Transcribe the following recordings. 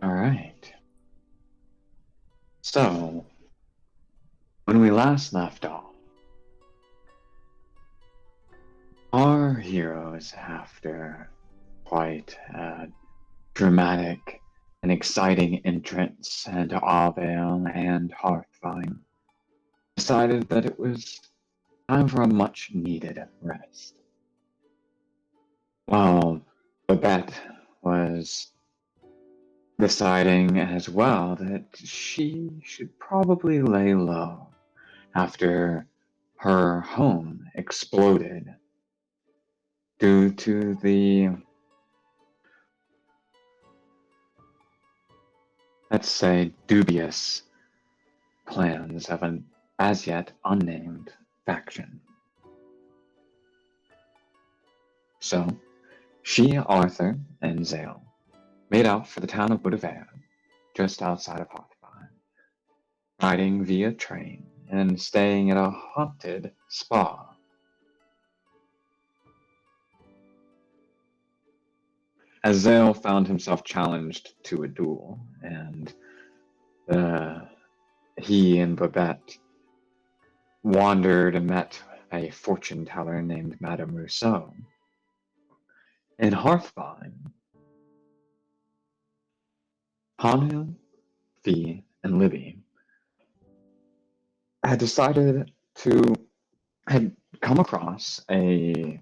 All right. So, when we last left off, our heroes, after quite a dramatic and exciting entrance into Arvale and Hearthvine, decided that it was time for a much-needed rest. While Babette was deciding as well that she should probably lay low after her home exploded due to the, let's say, dubious plans of an as yet unnamed faction. So, she, Arthur, and Zale made out for the town of Budavan, just outside of Hearthfire, riding via train and staying at a haunted spa. As Zale found himself challenged to a duel, and he and Babette wandered and met a fortune teller named Madame Rousseau. In Hearthvine, Hanu, Fee, and Libby had decided to had come across a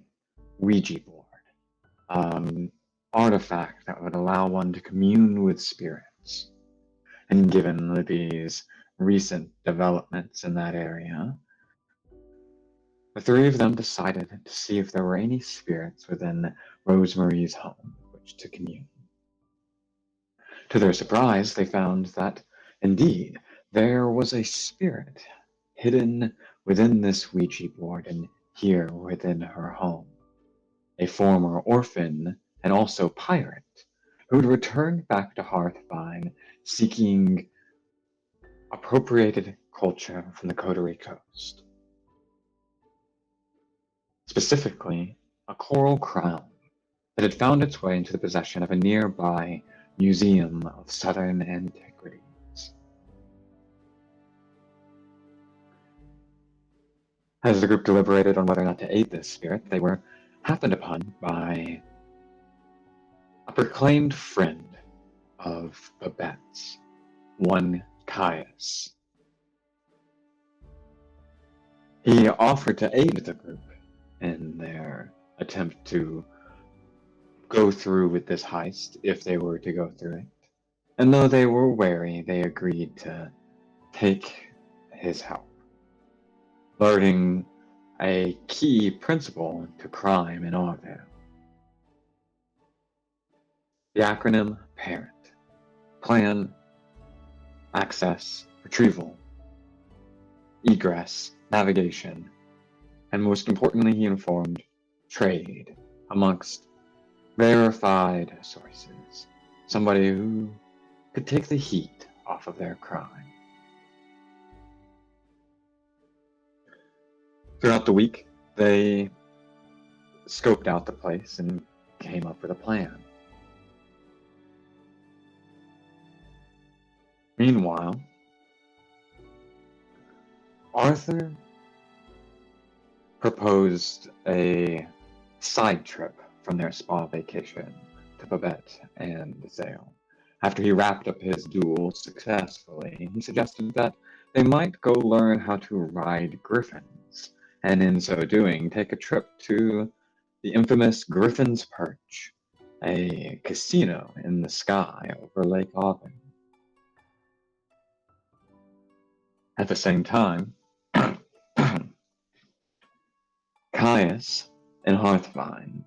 Ouija board, artifact that would allow one to commune with spirits. And given Libby's recent developments in that area, the three of them decided to see if there were any spirits within Rosemarie's home with which to commune. To their surprise, they found that, indeed, there was a spirit hidden within this Ouija board and here within her home. A former orphan and also pirate who had returned back to Hearthvine seeking appropriated culture from the Coterie Coast. Specifically, a coral crown that had found its way into the possession of a nearby Museum of Southern Antiquities. As the group deliberated on whether or not to aid this spirit, they were happened upon by a proclaimed friend of Babette's, one Caius. He offered to aid the group in their attempt to go through with this heist if they were to go through it. And though they were wary, they agreed to take his help, learning a key principle to crime in Arvale. The acronym PARENT: Plan, Access, Retrieval, Egress, Navigation, and most importantly, he informed, trade amongst verified sources, somebody who could take the heat off of their crime. Throughout the week, they scoped out the place and came up with a plan. Meanwhile, Arthur proposed a side trip from their spa vacation to Babette and Zale. After he wrapped up his duel successfully, he suggested that they might go learn how to ride griffins, and in so doing, take a trip to the infamous Griffin's Perch, a casino in the sky over Lake Auburn. At the same time, Caius in Hearthvine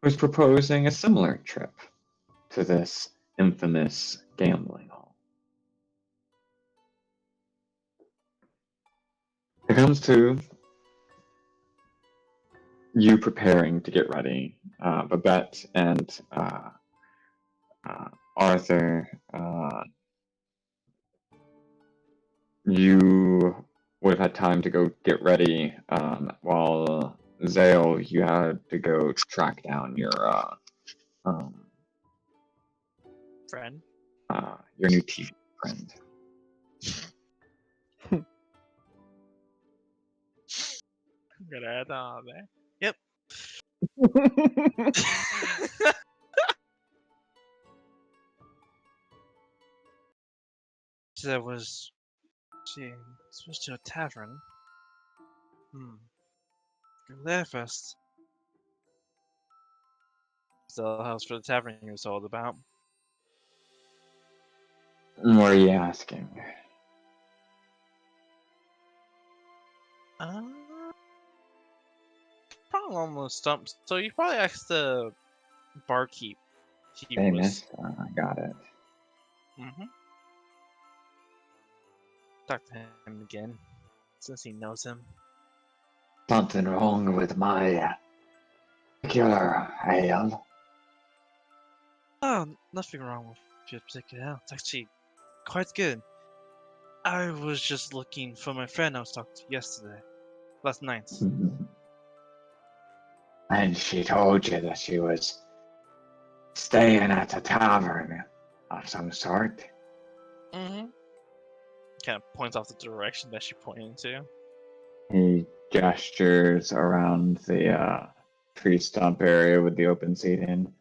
was proposing a similar trip to this infamous gambling hall. It comes to you preparing to get ready. Babette and Arthur, you would have had time to go get ready, while Zale, you had to go track down your Friend? your new TV friend. I'm gonna add that on there. Yep. There was supposed to a tavern. Go there first. So the house for the tavern you was told about. What are you asking? Probably almost stumped. So you probably asked the barkeep. He Famous? I got it. Talk to him again, since he knows him. Something wrong with my particular ale? Oh, nothing wrong with your particular ale. It's actually quite good. I was just looking for my friend I was talking to last night. And she told you that she was staying at a tavern of some sort? Kind of points off the direction that she pointed to. He gestures around the tree stump area with the open seating.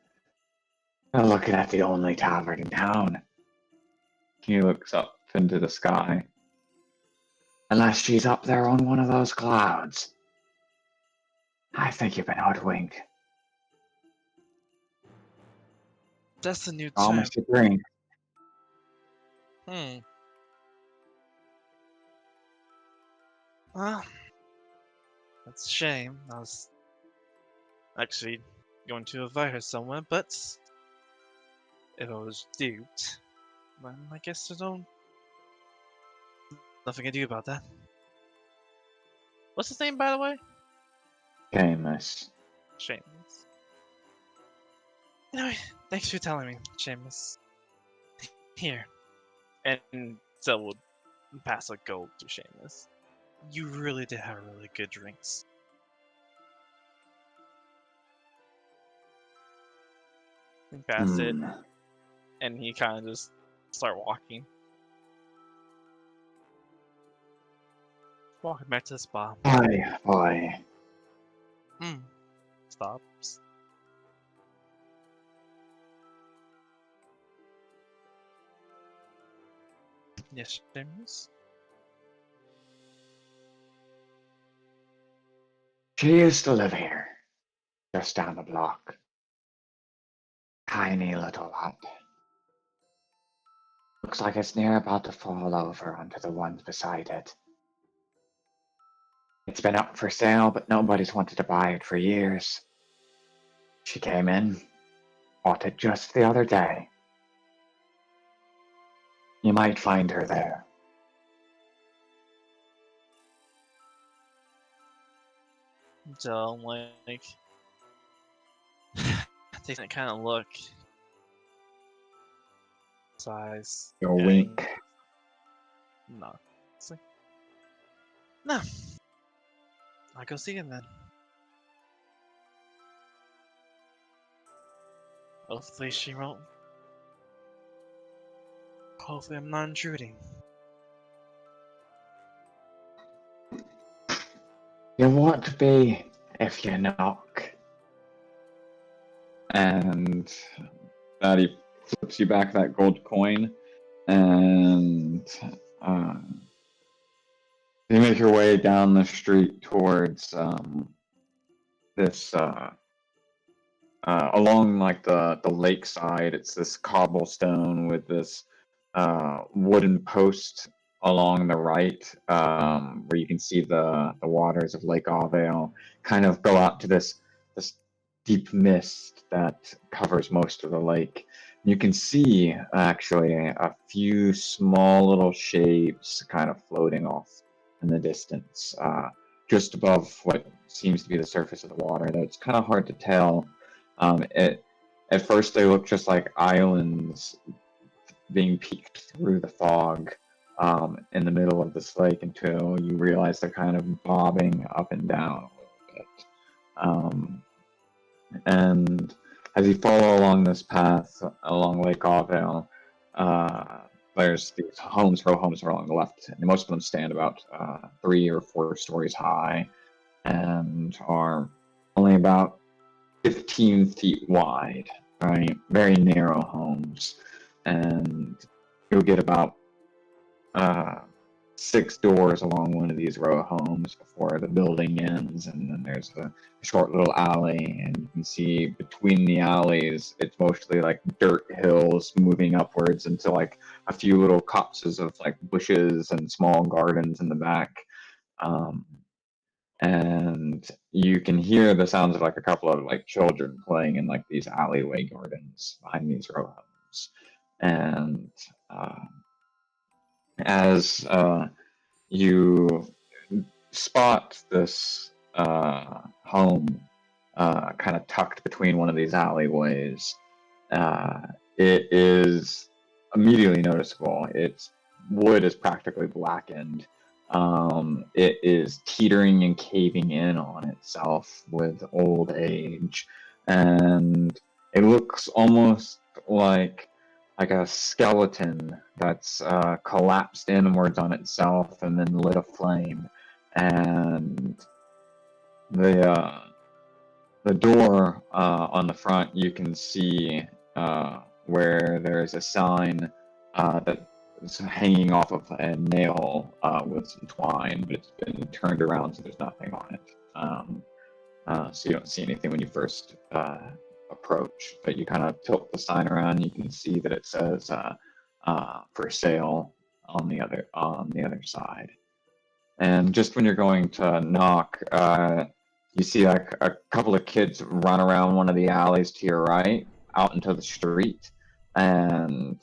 I'm looking at the only tavern in town. He looks up into the sky. Unless she's up there on one of those clouds. I think you've been hoodwinked. That's the new term. Promise to drink. Well, that's a shame. I was actually going to invite her somewhere, but if I was duped, then I guess there's nothing I can do about that. What's his name, by the way? Seamus. Seamus. Anyway, thanks for telling me, Seamus. Here. And so we'll pass a gold to Seamus. You really did have really good drinks. He passed it, and he kind of just start walking. Walking back to the spa. Boy. Stops. Yes, Seamus? She used to live here, just down the block. Tiny little hut. Looks like it's near about to fall over onto the ones beside it. It's been up for sale, but nobody's wanted to buy it for years. She came in, bought it just the other day. You might find her there. So, like, takes that kind of look. Size. You'll wink. No. It's like, no. I'll go see him then. Hopefully she won't. Hopefully I'm not intruding. You won't be if you knock. And Daddy flips you back that gold coin, and you make your way down the street towards this along like the lakeside. It's this cobblestone with this wooden post along the right, where you can see the waters of Lake Avale kind of go out to this deep mist that covers most of the lake. You can see actually a few small little shapes kind of floating off in the distance, just above what seems to be the surface of the water. Though it's kind of hard to tell. At first they look just like islands being peeked through the fog in the middle of this lake, until you realize they're kind of bobbing up and down a little bit. And as you follow along this path along Lake Avale, There's these row homes along the left, and most of them stand about 3 or 4 stories high and are only about 15 feet wide, right? Very narrow homes. And you'll get about 6 doors along one of these row homes before the building ends, and then there's a short little alley, and you can see between the alleys it's mostly like dirt hills moving upwards into like a few little copses of like bushes and small gardens in the back. um, and you can hear the sounds of like a couple of like children playing in like these alleyway gardens behind these row homes. And uh, as you spot this home kind of tucked between one of these alleyways, uh, it is immediately noticeable. Its wood is practically blackened. It is teetering and caving in on itself with old age, and it looks almost like a skeleton that's collapsed inwards on itself and then lit aflame. And the the door on the front, you can see where there's a sign that's hanging off of a nail with some twine, but it's been turned around so there's nothing on it. So you don't see anything when you first approach, but you kind of tilt the sign around, you can see that it says for sale on the other side. And just when you're going to knock, you see like a couple of kids run around one of the alleys to your right, out into the street, and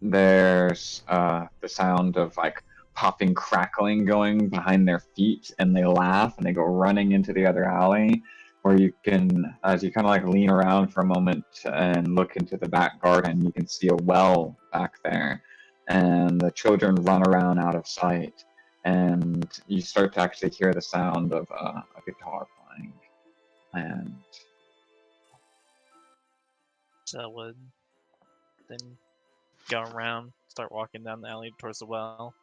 there's the sound of like popping crackling going behind their feet, and they laugh and they go running into the other alley, where you can, as you kind of like lean around for a moment and look into the back garden, you can see a well back there, and the children run around out of sight, and you start to actually hear the sound of a guitar playing. And So I would then go around, start walking down the alley towards the well.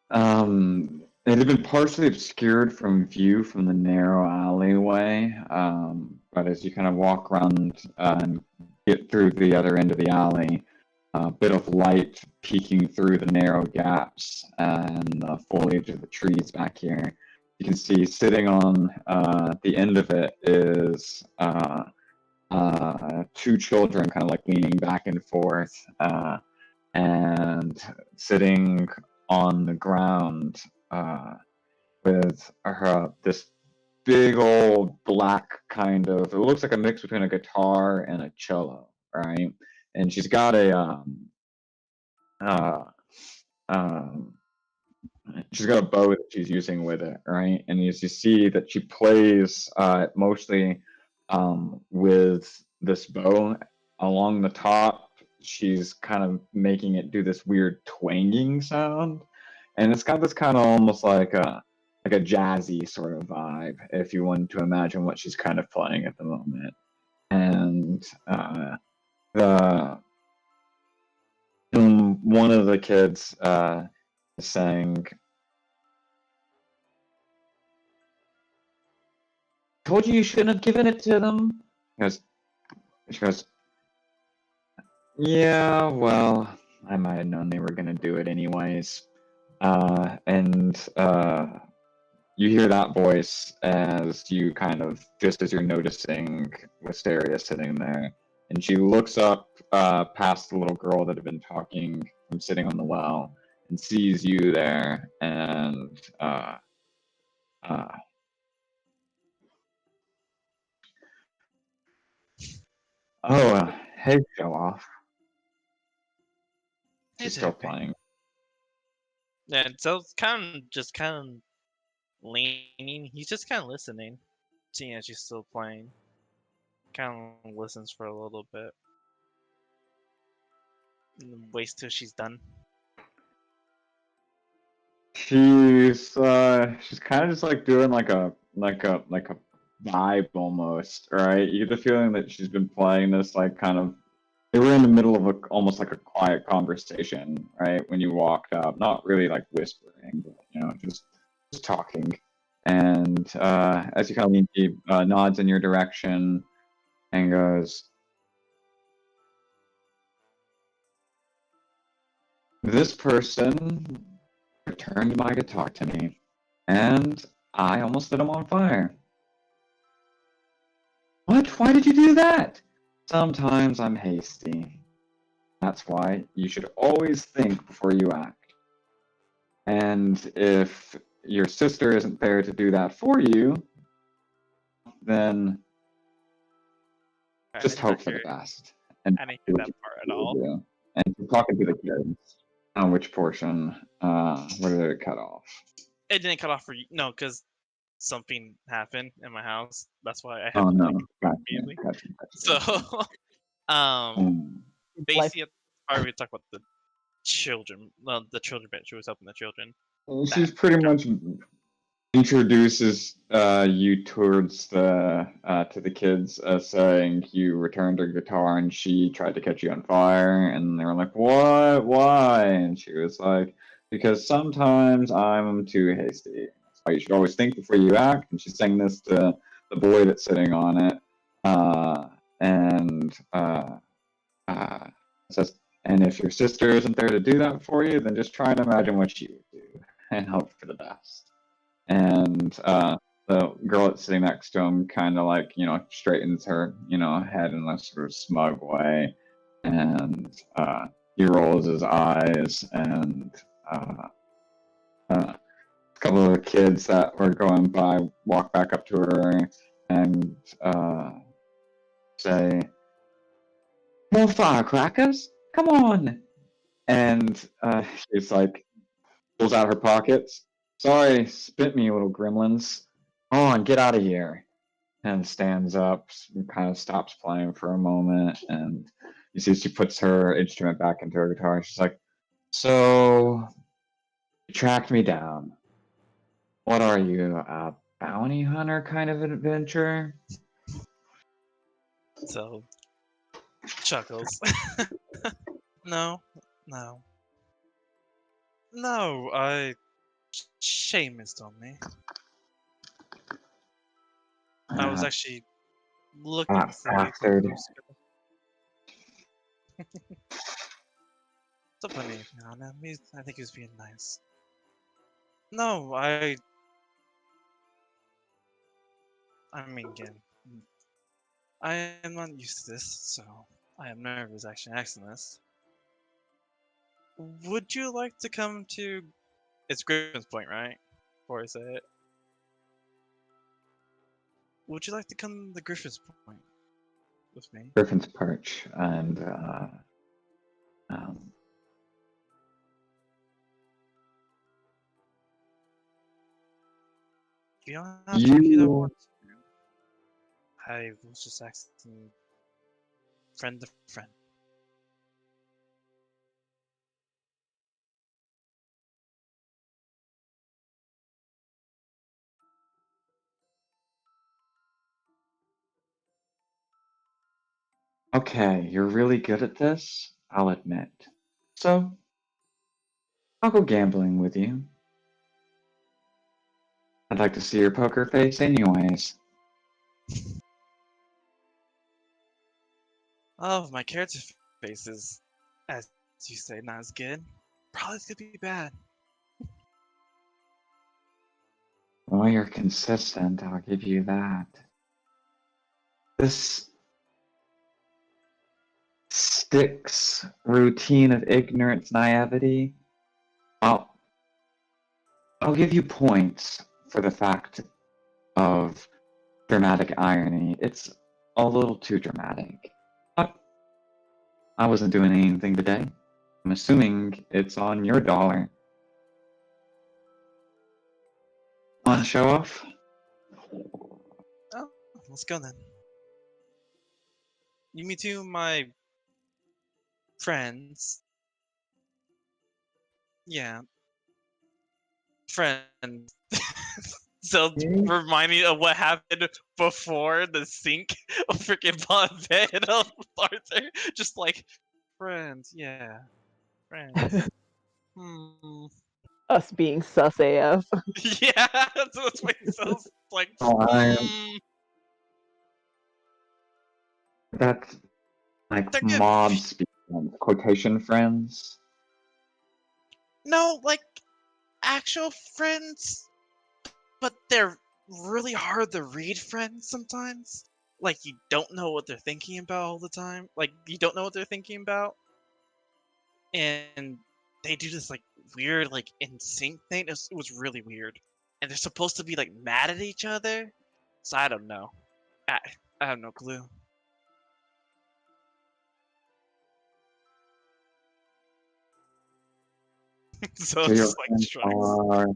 It had been partially obscured from view from the narrow alleyway, but as you kind of walk around and get through the other end of the alley, a bit of light peeking through the narrow gaps and the foliage of the trees back here. You can see sitting on the end of it is 2 children kind of like leaning back and forth, and sitting on the ground with this big old black kind of, it looks like a mix between a guitar and a cello, right? And she's got uh, um, she's got a bow that she's using with it, right? And you see that she plays mostly with this bow along the top. She's kind of making it do this weird twanging sound, and it's got this kind of almost like a jazzy sort of vibe, if you want to imagine what she's kind of playing at the moment. And the one of the kids is saying, "Told you shouldn't have given it to them." She goes, "Yeah, well, I might have known they were gonna do it anyways." And you hear that voice as you kind of, just as you're noticing Wisteria sitting there, and she looks up past the little girl that had been talking from sitting on the well and sees you there, and uh, oh, hey, show off. Hey She's still there, playing. and so it's kind of leaning. He's just kind of listening, seeing as she's still playing. Kind of listens for a little bit, and then waits till she's done. She's kind of just like doing like a vibe almost, right? You get the feeling that she's been playing this like kind of. They were in the middle of almost like a quiet conversation, right? When you walked up, not really like whispering, but just talking. And as you kind of lean, he nods in your direction and goes, "This person returned my guitar to me, and I almost lit him on fire." "What? Why did you do that?" "Sometimes I'm hasty. That's why you should always think before you act. And if your sister isn't there to do that for you, then I just did not hope for the hear. best and I didn't do hear what that you part at need all. to do." And you're talking to the kids. On which portion? Where did it cut off? It didn't cut off for you. No, because something happened in my house. That's why I had Oh to like no, gotcha, immediately. gotcha, So, gotcha. Um, Life. basically, part we talk about the children. Well, the children bit. She was helping the children. she's pretty much introduces you towards the to the kids, saying you returned her guitar and she tried to catch you on fire, and they were like, "What? Why?" And she was like, "Because sometimes I'm too hasty. That's why you should always think before you act." And she's saying this to the boy that's sitting on it, and says, "And if your sister isn't there to do that for you, then just try and imagine what she would do and hope for the best." And the girl that's sitting next to him kind of like straightens her head in a sort of smug way, and he rolls his eyes, and a couple of the kids that were going by walk back up to her and say, "More firecrackers, come on." And she's like, pulls out her pockets. "Sorry, spit me, you little gremlins. Come on, get out of here." And stands up and kind of stops playing for a moment. And you see she puts her instrument back into her guitar. She's like, "So, you tracked me down. What are you, a bounty hunter kind of adventure?" So, chuckles. No, no, no. Shame is on me. I was actually looking for you. Bastard. So funny, man. I think he was being nice. No, I mean, again, I am not used to this, so I am nervous actually asking this. Would you like to come to? It's Griffin's Point, right? Before I say it. Would you like to come to Griffin's Point with me? Griffin's Perch, and um, You don't have to repeat that you once. I was just asking friend to friend. okay? You're really good at this, I'll admit. So I'll go gambling with you. I'd like to see your poker face, anyways. Oh, my character face is, as you say, not as good. Probably gonna be bad. Well, you're consistent, I'll give you that. This Styx routine of ignorance naivety, I'll, I'll give you points for the fact of dramatic irony. It's a little too dramatic. But I wasn't doing anything today. I'm assuming it's on your dollar. Want to show off? Oh, let's go then. You meet two of my friends. Yeah, friends. So remind me of what happened before the sink of freaking bed of Arthur. Just like friends, yeah, friends. Us being sus AF. Yeah, that's what it sounds like. That's like They're good. mob speak, quotation friends. No, like actual friends, but they're really hard to read friends sometimes. Like you don't know what they're thinking about all the time. Like you don't know what they're thinking about, and they do this like weird like in sync thing. It was really weird, and they're supposed to be like mad at each other. So I don't know. I, I have no clue. So So it's your just like friends strikes. are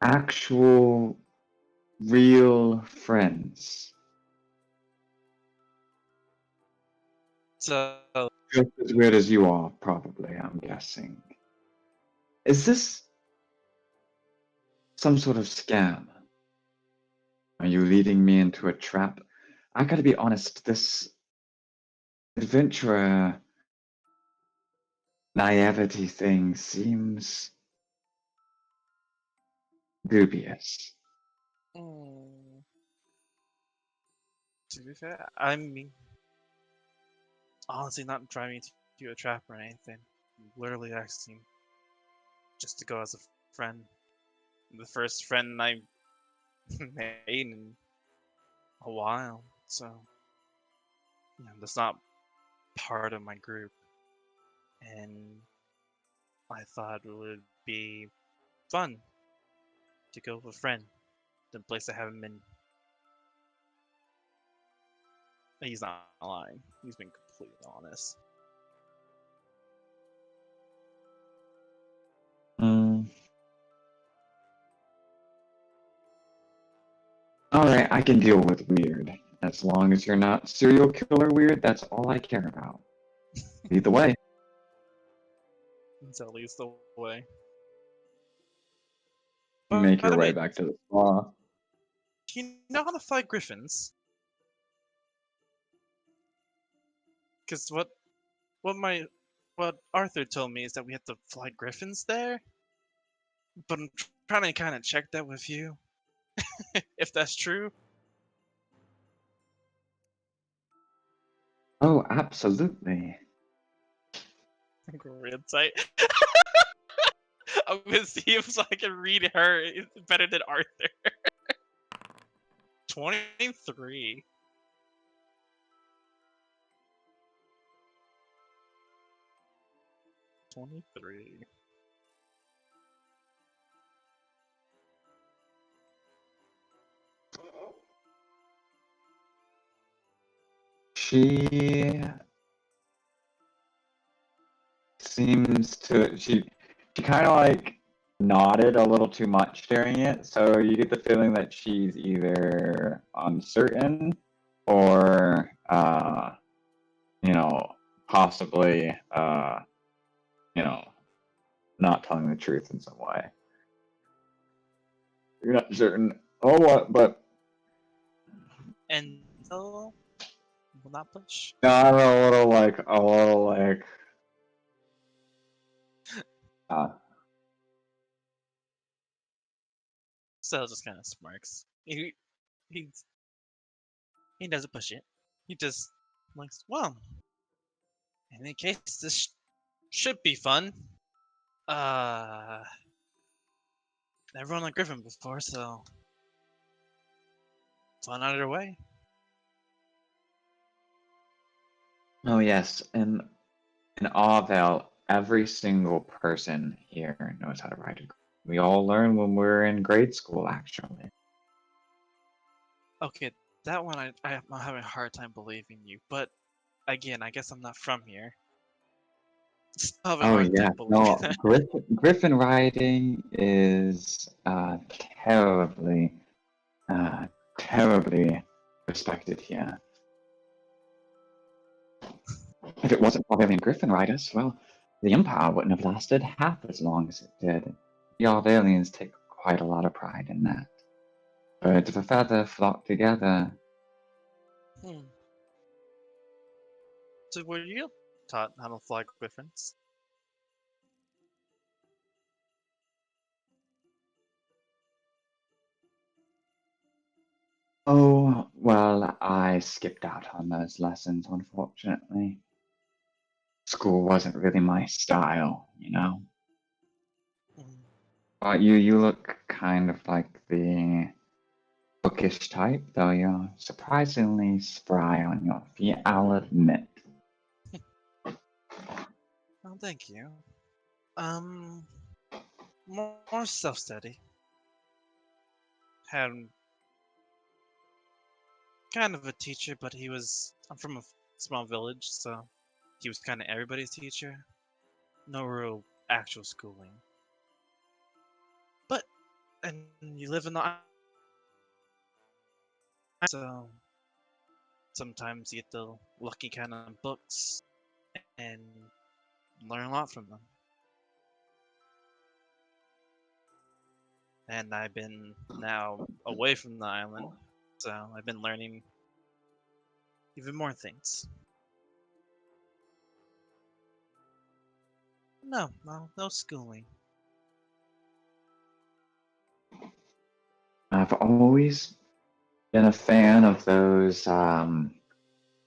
actual, real friends. So Just as weird as you are, probably, I'm guessing. Is this some sort of scam? Are you leading me into a trap? I gotta be honest, this adventurer naivety thing seems dubious. mm, to be fair, I mean, honestly, not driving to a trap or anything. Literally asking just to go as a friend. The first friend I made in a while, so that's not part of my group, and I thought it would be fun to go with a friend to a place I haven't been. He's not lying. He's been completely honest. Alright, I can deal with weird. As long as you're not serial killer weird, that's all I care about. Lead the way. It's at least the way. You But make by your the way way, back to the spa. do you know how to fly griffins? Because what Arthur told me is that we have to fly griffins there. But I'm trying to kind of check that with you, if that's true. Oh, absolutely. Real tight. I'm gonna see if I can read her better than Arthur. 23. 23. She seems to she kind of like nodded a little too much during it, so you get the feeling that she's either uncertain or possibly not telling the truth in some way. You're not certain. Oh, what? But And so will not push. I'm a little like, uh, So just kind of smirks. He he doesn't push it. He just like, well, in any case, this should be fun. Uh, never run a griffin before, so fun either way. oh yes, in Arvel, every single person here knows how to ride a. We all learn when we're in grade school, actually. Okay, that one I'm having a hard time believing you, but again, I guess I'm not from here. Still having a Oh hard yeah, time believing no, that. Griffin riding is terribly, uh, terribly respected here. If it wasn't for Bavarian Griffin riders, well, the Empire wouldn't have lasted half as long as it did. y'all aliens take quite a lot of pride in that. Birds of a feather flock together. Hmm. So were you taught how to fly griffins? Oh, well, I skipped out on those lessons, unfortunately. School wasn't really my style, you know? Hmm. But you look kind of like the bookish type, though you're surprisingly spry on your feet, I'll admit. Oh, thank you. Um, more self-study. Had kind of a teacher, but I'm from a small village, so he was kind of everybody's teacher. No real actual schooling. But, and you live in the island, so sometimes you get the lucky kind of books and learn a lot from them. And I've been now away from the island, so I've been learning even more things. No schooling. I've always been a fan of those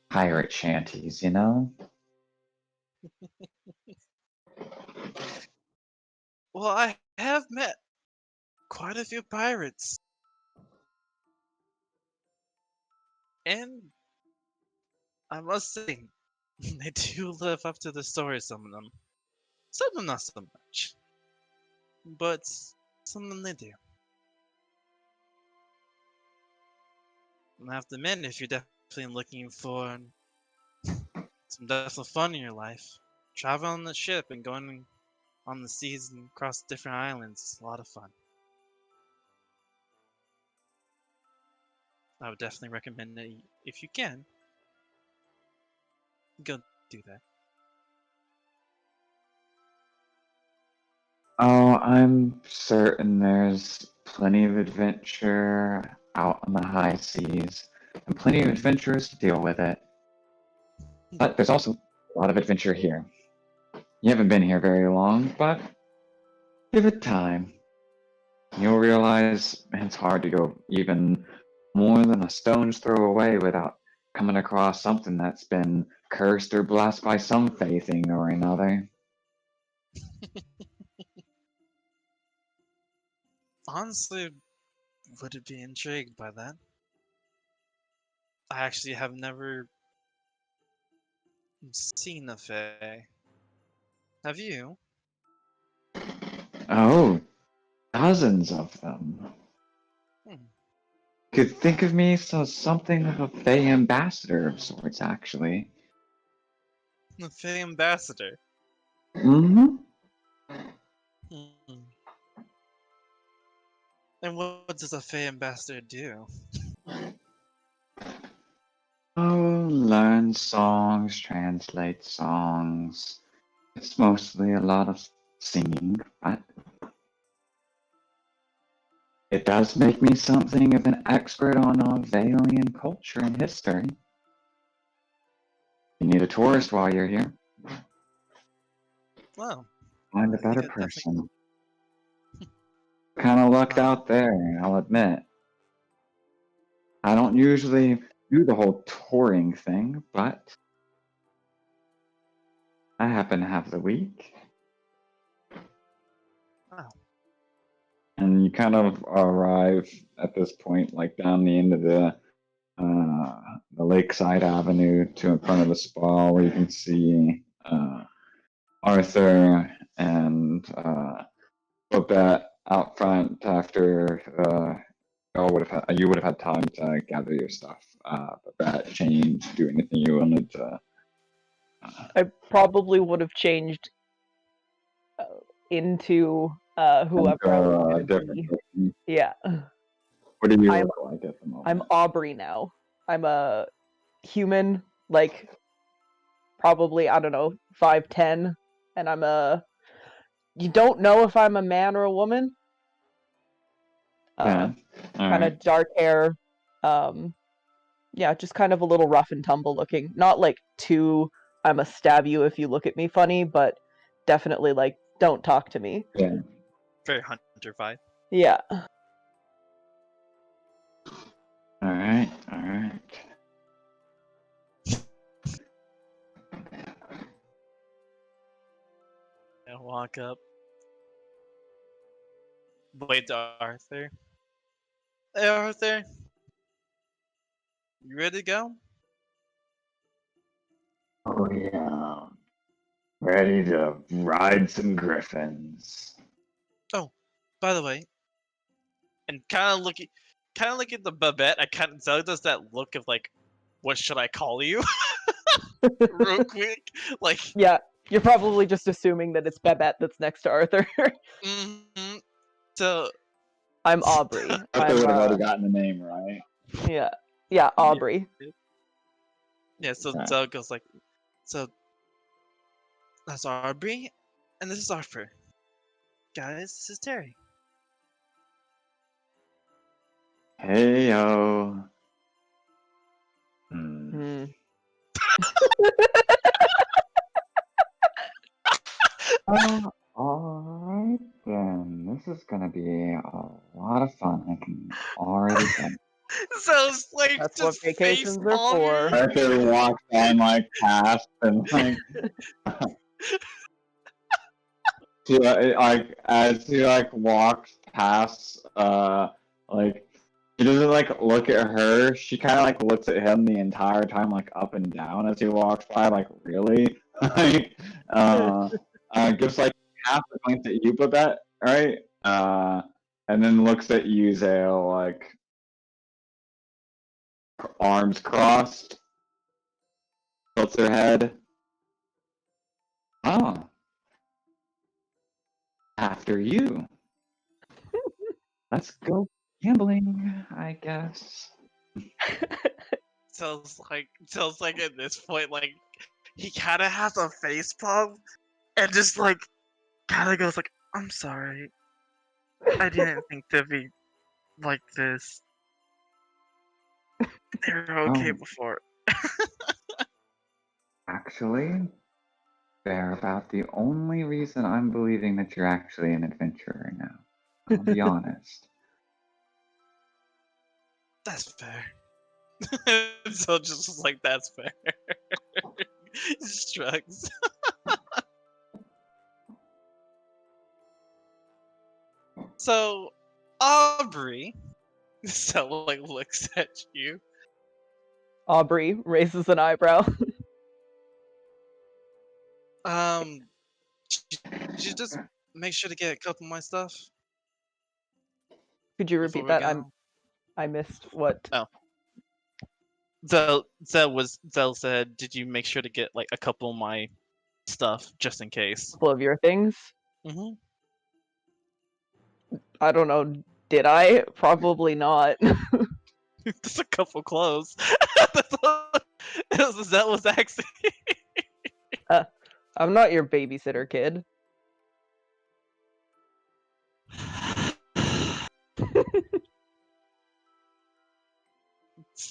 pirate shanties, you know? Well, I have met quite a few pirates, and I must say, they do live up to the story, some of them. Some of them not so much, but some of them they do. And I have to admit, if you're definitely looking for some depth of fun in your life, traveling on the ship and going on the seas and across different islands is a lot of fun. I would definitely recommend that if you can, go do that. Oh, I'm certain there's plenty of adventure out on the high seas, and plenty of adventurers to deal with it. But there's also a lot of adventure here. You haven't been here very long, but give it time. You'll realize it's hard to go even more than a stone's throw away without coming across something that's been cursed or blessed by some faithing or another. Honestly, would be intrigued by that. I actually have never seen a fae. Have you? Oh, dozens of them. Hmm. Could think of me as something of a Fey ambassador of sorts, actually. The fae ambassador. Mm-hmm. Hmm. And what does a fae ambassador do? Oh, learn songs, translate songs. It's mostly a lot of singing, but it does make me something of an expert on Valian culture and history. You need a tourist while you're here. Well, Find a I think better I definitely. person. Kind of lucked Uh, out there, I'll admit. I don't usually do the whole touring thing, but I happen to have the week. wow. And you kind of arrive at this point, like down the end of the Lakeside Avenue to in front of the spa, where you can see Arthur and Babette out front after you would have had time to gather your stuff. Babette, change, do anything you wanted to. I probably would have changed uh, into whoever I was gonna Different be. person. Yeah, What do you I'm look like at the I'm moment? Aubrey now. I'm a human, like probably I don't know 5'10", and I'm a you don't know if I'm a man or a woman. Yeah. Kind of dark hair. Yeah, just kind of a little rough and tumble looking. Not like too I'ma stab you if you look at me funny, but definitely like don't talk to me. Yeah. Very hunter vibe. Yeah. Alright, alright. I walk up. Wait to Arthur. Hey Arthur. You ready to go? Oh yeah. Ready to ride some griffins. Oh, by the way, and kind of look at the Babette. I kind of Zoe does that look of like, what should I call you? Real quick, like, Yeah. You're probably just assuming that it's Babette that's next to Arthur. mm-hmm. So I'm Aubrey. Arthur would have I'm already gotten the name right. yeah. Yeah, Aubrey. yeah. So Okay. Zoe goes like, so that's Aubrey, and this is Arthur. Guys, this is Terry. Hey yo. Hmm. Hmm. Alright then. This is gonna be a lot of fun. I can already tell. So it's like That's what just face vacations are palm for. me. Arthur walks on like past and like she like as he like walks past like he doesn't like look at her, she kinda like looks at him the entire time like up and down as he walks by, like really? Like gives like half a glance at you, Babette, right? And then looks at you, Zale, like arms crossed, tilts her head. Oh, after you. Let's go gambling, I guess. So it's like at this point, like he kind of has a face palm, and just like kind of goes like, "I'm sorry, I didn't think to be like this. They were okay Oh, before." actually, they're about the only reason I'm believing that you're actually an adventurer now. I'll be honest. That's fair. So just like that's fair. Shrugs. So Aubrey, so like looks at you. Aubrey raises an eyebrow. Did you just make sure to get a couple of my stuff Could you before repeat we that? go? I missed what. Oh, Zell said, "Did you make sure to get like a couple of my stuff just in case?" Couple of your things. Mm-hmm. I don't know. Did I? Probably not. Just a couple clothes. Zell was actually. I'm not your babysitter, kid.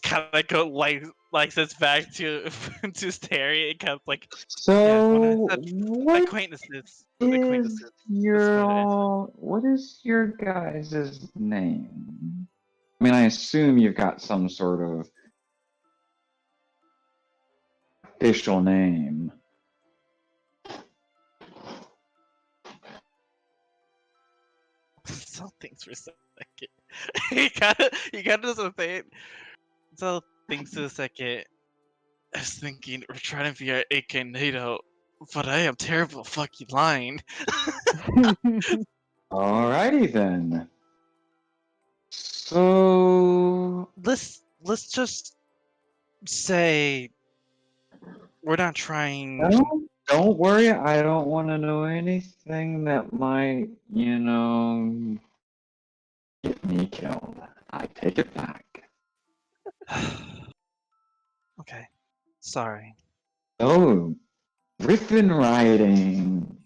Kind of go like this back to to Terry and kind of like, yeah, when I So, said what acquaintances, is that's about it. what is your guys' name? I mean, I assume you've got some sort of official name. Some things for a second. He kind of doesn't say it. So thinks for a second. I was thinking we're trying to be our AK NATO, but I am terrible at fucking lying. Alrighty then. So, Let's just say we're not trying. don't worry. I don't want to know anything that might, get me killed. I take it back. Okay, sorry. Oh, griffin riding.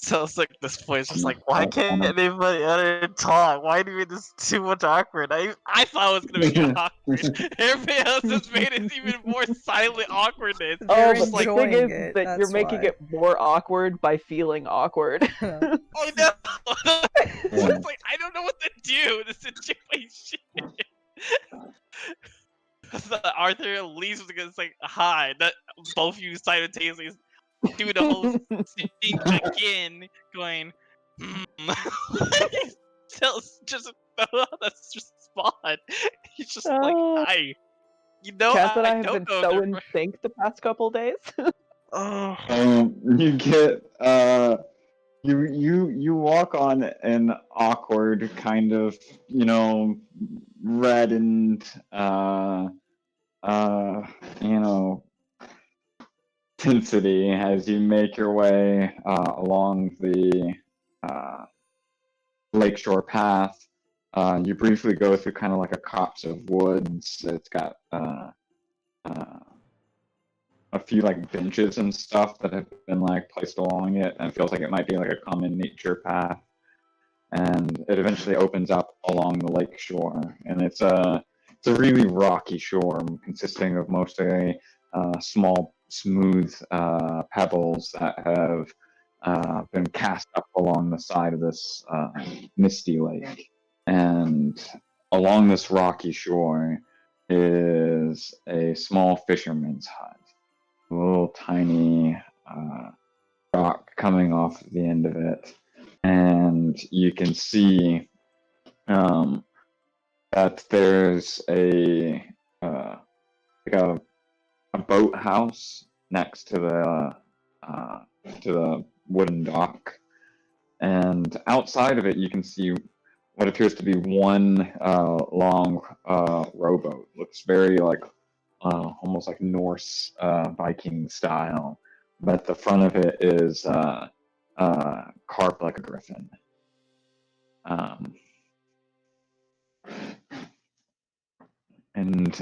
So it's like this place just like, why can't anybody other talk? Why do we this too much awkward? I thought it was gonna make it awkward. Everybody else has made it even more silent awkwardness. Oh, You're but the thing enjoying is it, that you're that's making why. it more awkward by feeling awkward. I know. It's like I don't know what to do in this situation. So Arthur leaves because it's like hi. That both of you simultaneously do the whole thing again, going. Just that's just spot. He's just like hi. You know, Chance and I I have don't been know so if in they're. sync the past couple days. Oh. You get you walk on an awkward kind of, reddened you know intensity as you make your way along the lakeshore path. You briefly go through kind of like a copse of woods. It's got a few like benches and stuff that have been like placed along it, and it feels like it might be like a common nature path. And it eventually opens up along the lake shore, and it's a really rocky shore consisting of mostly small, smooth pebbles that have been cast up along the side of this misty lake. And along this rocky shore is a small fisherman's hut, a little tiny rock coming off the end of it. And you can see that there's like a boathouse next to the wooden dock, and outside of it you can see what appears to be one long rowboat. Looks very like almost like Norse Viking style, but at the front of it is carved like a griffin. And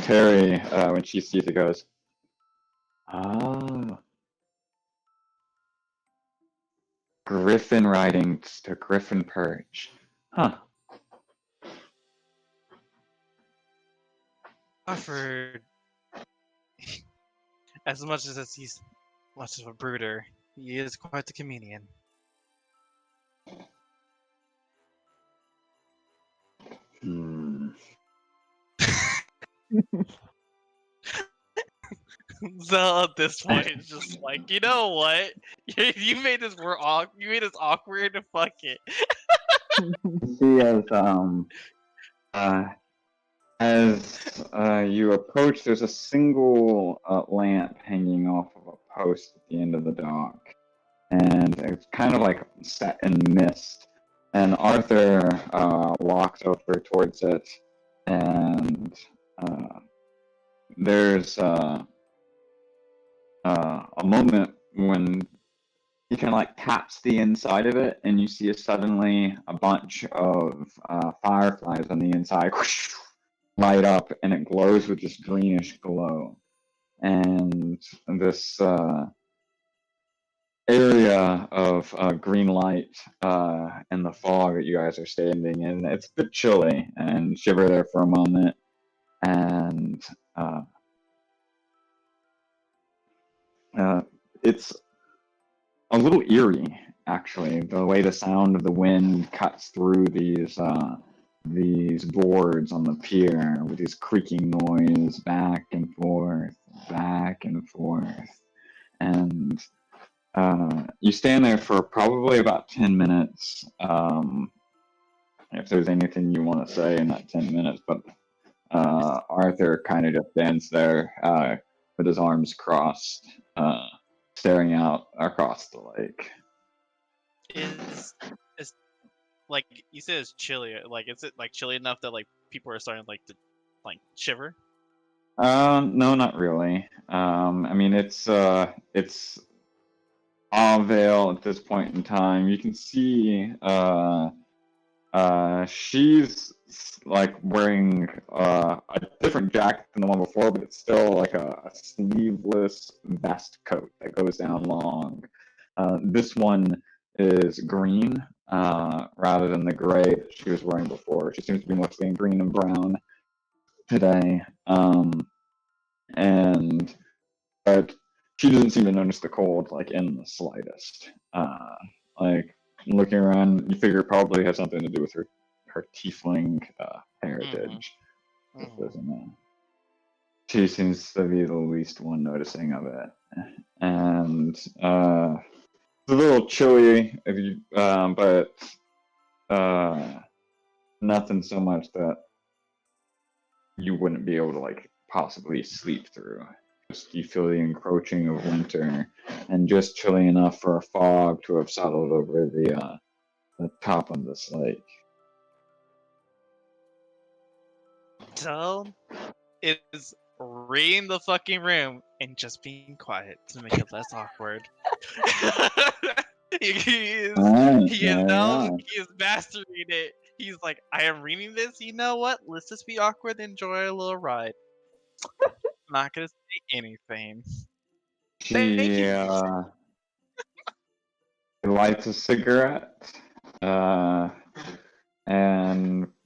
Terry, when she sees it, goes, "Oh, griffin riding to griffin perch, huh?" Alfred, as much as he's much of a brooder, he is quite the comedian. So at this point, it's just like, you know what? You made this you made this awkward. Fuck it. See, as you approach, there's a single lamp hanging off of a post at the end of the dock, and it's kind of like set in mist. And Arthur walks over towards it, and there's a moment when you can like taps the inside of it, and you see suddenly a bunch of fireflies on the inside light up, and it glows with this greenish glow. And this area of green light in the fog that you guys are standing in, it's a bit chilly, and shiver there for a moment. And it's a little eerie, actually, the way the sound of the wind cuts through these boards on the pier with these creaking noise back and forth, back and forth. And you stand there for probably about 10 minutes. If there's anything you want to say in that 10 minutes, but Arthur kind of just stands there with his arms crossed, staring out across the lake. Is like you said, it's chilly. Like, is it like chilly enough that like people are starting like to like shiver? No, not really. I mean, it's Avale at this point in time. You can see she's like wearing a different jacket than the one before, but it's still like a sleeveless vest coat that goes down long. This one is green rather than the gray that she was wearing before. She seems to be mostly in green and brown today. And but she doesn't seem to notice the cold like in the slightest. Like looking around, you figure it probably has something to do with her tiefling heritage. She seems to be the least one noticing of it, and it's a little chilly if you, but nothing so much that you wouldn't be able to like possibly sleep through. Just you feel the encroaching of winter, and just chilly enough for a fog to have settled over the top of this lake. So it is reading the fucking room and just being quiet to make it less awkward. he is he is mastering it. He's like, I am reading this. You know what? Let's just be awkward and enjoy a little ride. I'm not gonna say anything. She lights a cigarette, and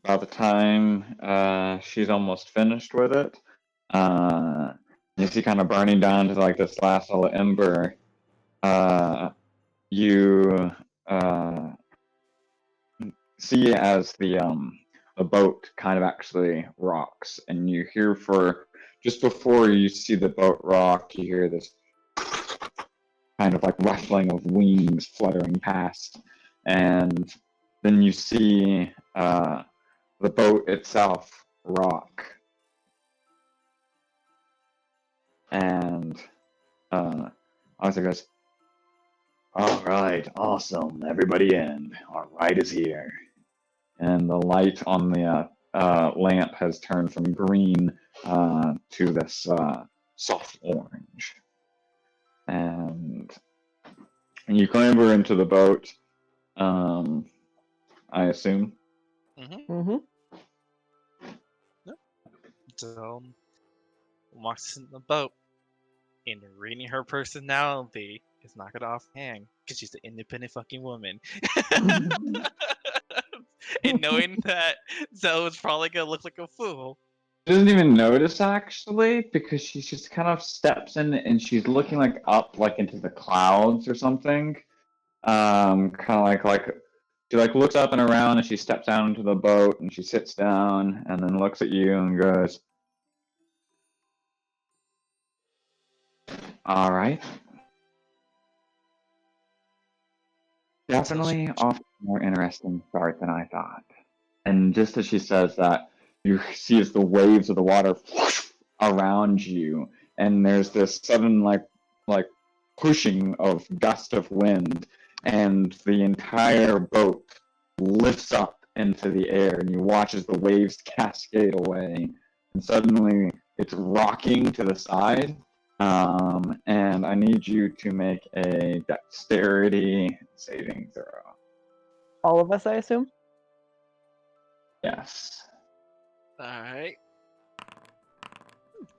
by the time she's almost finished with it, you see kind of burning down to like this last little ember. You see as the boat kind of actually rocks, and you hear for just before you see the boat rock, you hear this kind of like ruffling of wings fluttering past, and then you see the boat itself rock, and Arthur goes, "All right, awesome, everybody in. Our ride is here." And the light on the lamp has turned from green to this soft orange. And you clamber into the boat, I assume. Mm-hmm. So walks in the boat, and reading her personality is not gonna offhand because she's an independent fucking woman. And knowing that Zoe's probably gonna look like a fool. She doesn't even notice actually, because she just kind of steps in and she's looking like up like into the clouds or something. Kind of like she like looks up and around, and she steps down into the boat, and she sits down and then looks at you and goes, "All right. Definitely off to a more interesting start than I thought." And just as she says that, you see as the waves of the water whoosh around you, and there's this sudden like pushing of gust of wind, and the entire boat lifts up into the air, and you watch as the waves cascade away, and suddenly it's rocking to the side. And I need you to make a dexterity saving throw. All of us, I assume. Yes. Alright.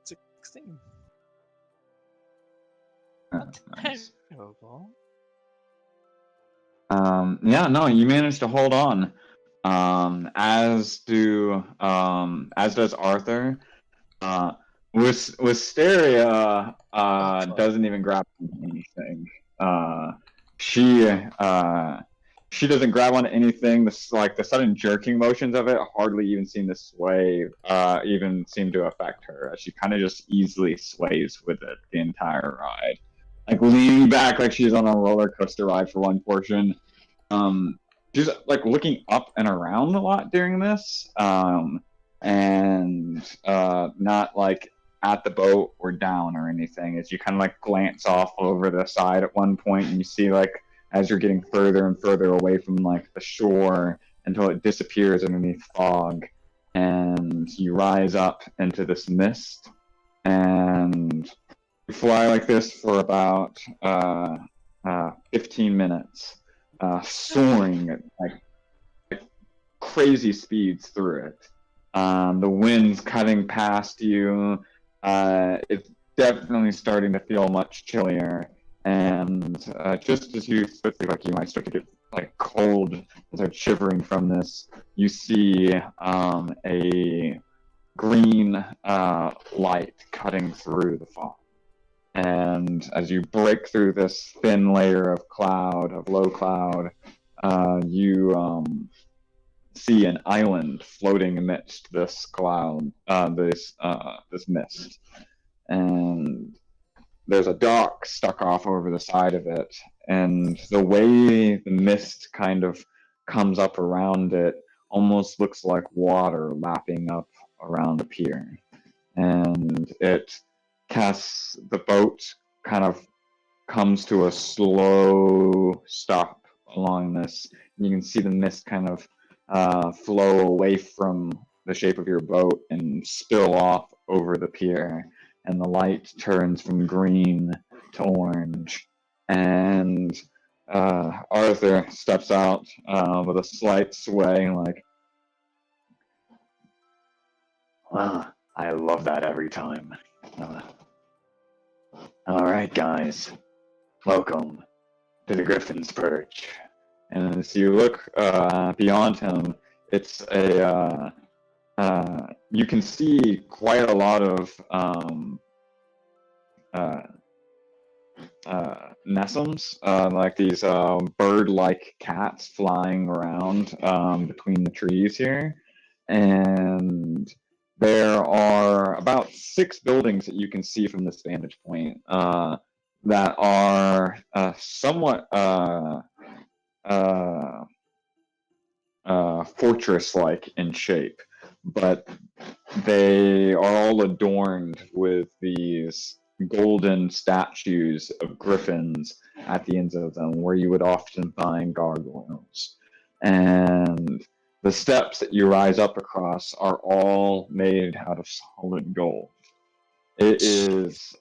16. Nice. Terrible. Yeah, no, you managed to hold on. As does Arthur. Wisteria doesn't even grab anything. She doesn't grab onto anything. This like the sudden jerking motions of it hardly even seem to sway, even seem to affect her. She kind of just easily sways with it the entire ride, like leaning back like she's on a roller coaster ride for one portion. She's like looking up and around a lot during this, and not like at the boat or down or anything. As you kind of like glance off over the side at one point, and you see like as you're getting further and further away from like the shore until it disappears underneath fog, and you rise up into this mist, and you fly like this for about 15 minutes, soaring at like crazy speeds through it. The wind's cutting past you. It's definitely starting to feel much chillier. And just as you you might start to get like cold and start shivering from this, you see a green light cutting through the fog. And as you break through this thin layer of cloud, of low cloud, you see an island floating amidst this cloud, this mist. And there's a dock stuck off over the side of it, and the way the mist kind of comes up around it almost looks like water lapping up around a pier. And it casts the boat kind of comes to a slow stop along this. You can see the mist kind of flow away from the shape of your boat and spill off over the pier. And the light turns from green to orange. And Arthur steps out with a slight sway, like, well, I love that every time. All right, guys, welcome to the Griffin's Perch. And as you look beyond him, it's a you can see quite a lot of nesums, like these bird-like cats flying around between the trees here. And there are about 6 buildings that you can see from this vantage point that are somewhat fortress-like in shape, but they are all adorned with these golden statues of griffins at the ends of them, where you would often find gargoyles. And the steps that you rise up across are all made out of solid gold. It is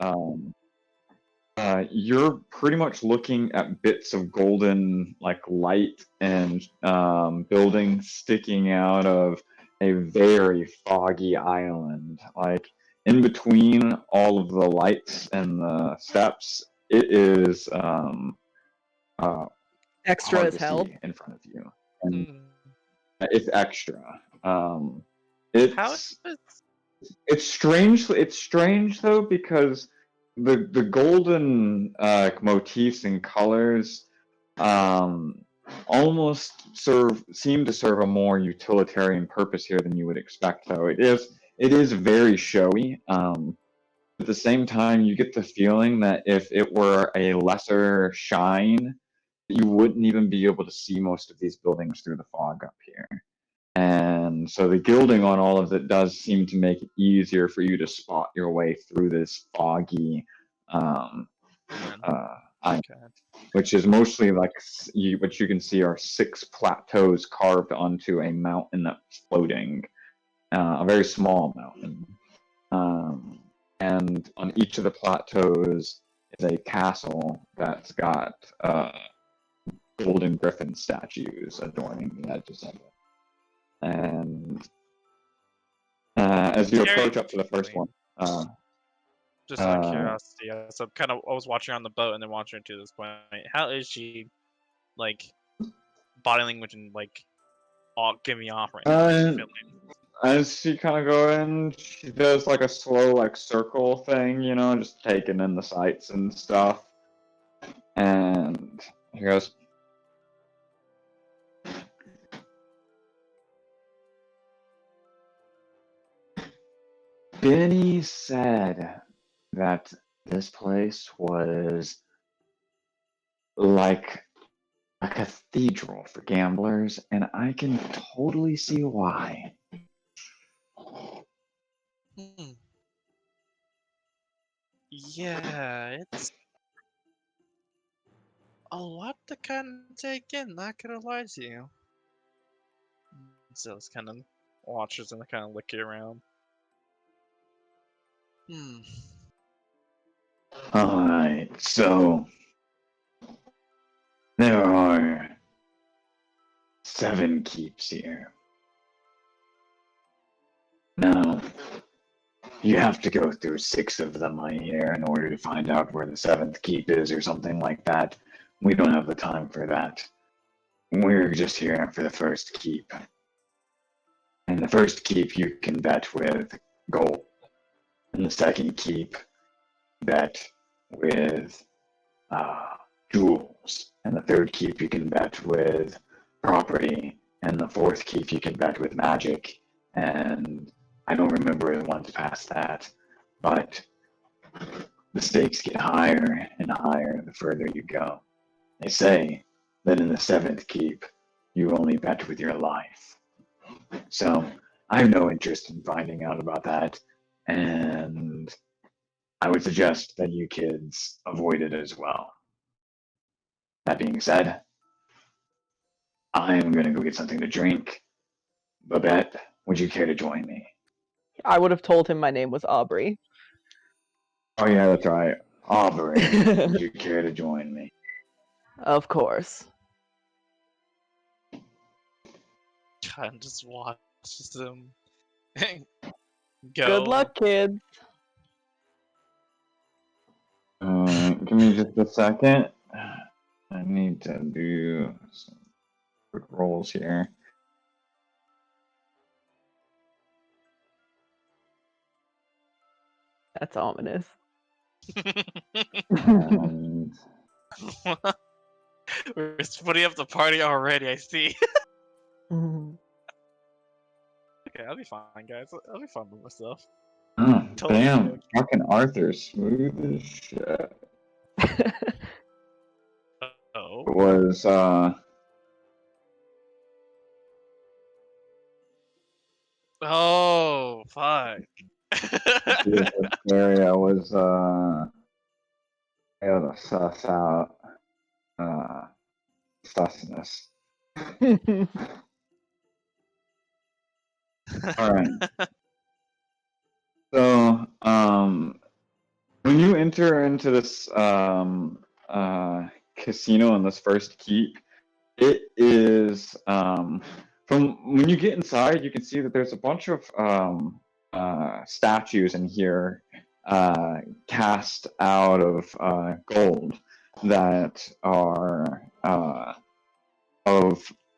you're pretty much looking at bits of golden like light and buildings sticking out of a very foggy island. Like in between all of the lights and the steps, it is Extra hard as to hell. see in front of you, and Hmm. it's extra. How It's is it's strange. It's strange though because the golden motifs and colors almost seem to serve a more utilitarian purpose here than you would expect. Though it is very showy. At the same time, you get the feeling that if it were a lesser shine, you wouldn't even be able to see most of these buildings through the fog up here. And so the gilding on all of it does seem to make it easier for you to spot your way through this foggy island, okay? which is mostly like what you can see are 6 plateaus carved onto a mountain that's floating, a very small mountain. And on each of the plateaus is a castle that's got golden griffin statues adorning the edges of it. And as you approach up to the first one, Just out of curiosity, so I was watching her on the boat and then watching her to this point. How is she, like, body language and like, all give me off right now? as she kind of go in, she does like a slow like circle thing, you know, just taking in the sights and stuff. And he goes, Benny said that this place was like a cathedral for gamblers, and I can totally see why. Yeah, it's a lot to kind of take in. Not gonna lie to you. So it's kind of watches and kind of looking around. Alright, so there are 7 keeps here. Now, you have to go through 6 of them, I hear, in order to find out where the 7th keep is or something like that. We don't have the time for that. We're just here for the first keep. And the first keep you can bet with gold. And the second keep, bet with jewels. And the third keep you can bet with property. And the fourth keep you can bet with magic. And I don't remember the ones past that. But the stakes get higher and higher the further you go. They say that in the 7th keep, you only bet with your life. So I have no interest in finding out about that, and I would suggest that you kids avoid it as well. That being said, I am going to go get something to drink. Babette, would you care to join me? I would have told him my name was Aubrey. Oh yeah, that's right. Aubrey, would you care to join me? Of course. God, just watches them go. Good luck, kids. Give me just a second. I need to do some quick rolls here. That's ominous. And We're splitting up the party already, I see. Okay, I'll be fine, guys. I'll be fine with myself. oh, Totally damn, joking. fucking Arthur, smooth as shit. Oh. It was Oh, fuck. this area was I gotta suss out susness. Alright. So when you enter into this casino in this first keep, it is from when you get inside, you can see that there's a bunch of statues in here cast out of gold that are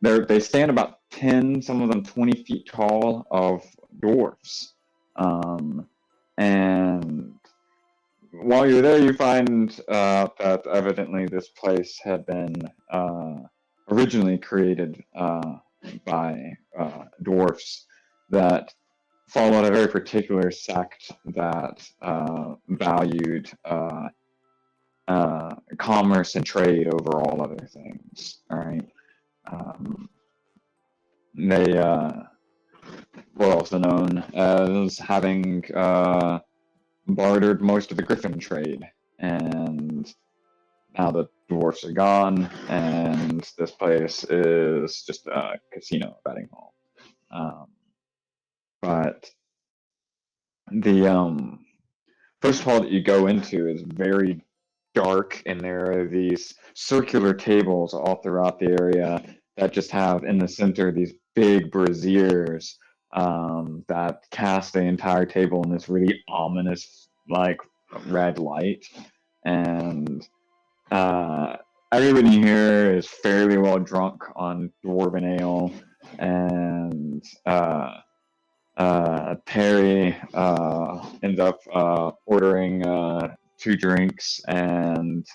they stand about 10, some of them 20 feet tall, of dwarfs. And while you're there, you find that evidently this place had been originally created by dwarfs that followed a very particular sect that valued commerce and trade over all other things. All right. They were also known as having bartered most of the griffin trade, and now the dwarfs are gone, and this place is just a casino betting hall. But the first hall that you go into is very dark, and there are these circular tables all throughout the area that just have in the center these big braziers that cast the entire table in this really ominous, like, red light. And everybody here is fairly well drunk on dwarven ale, and Perry ends up ordering 2 drinks, and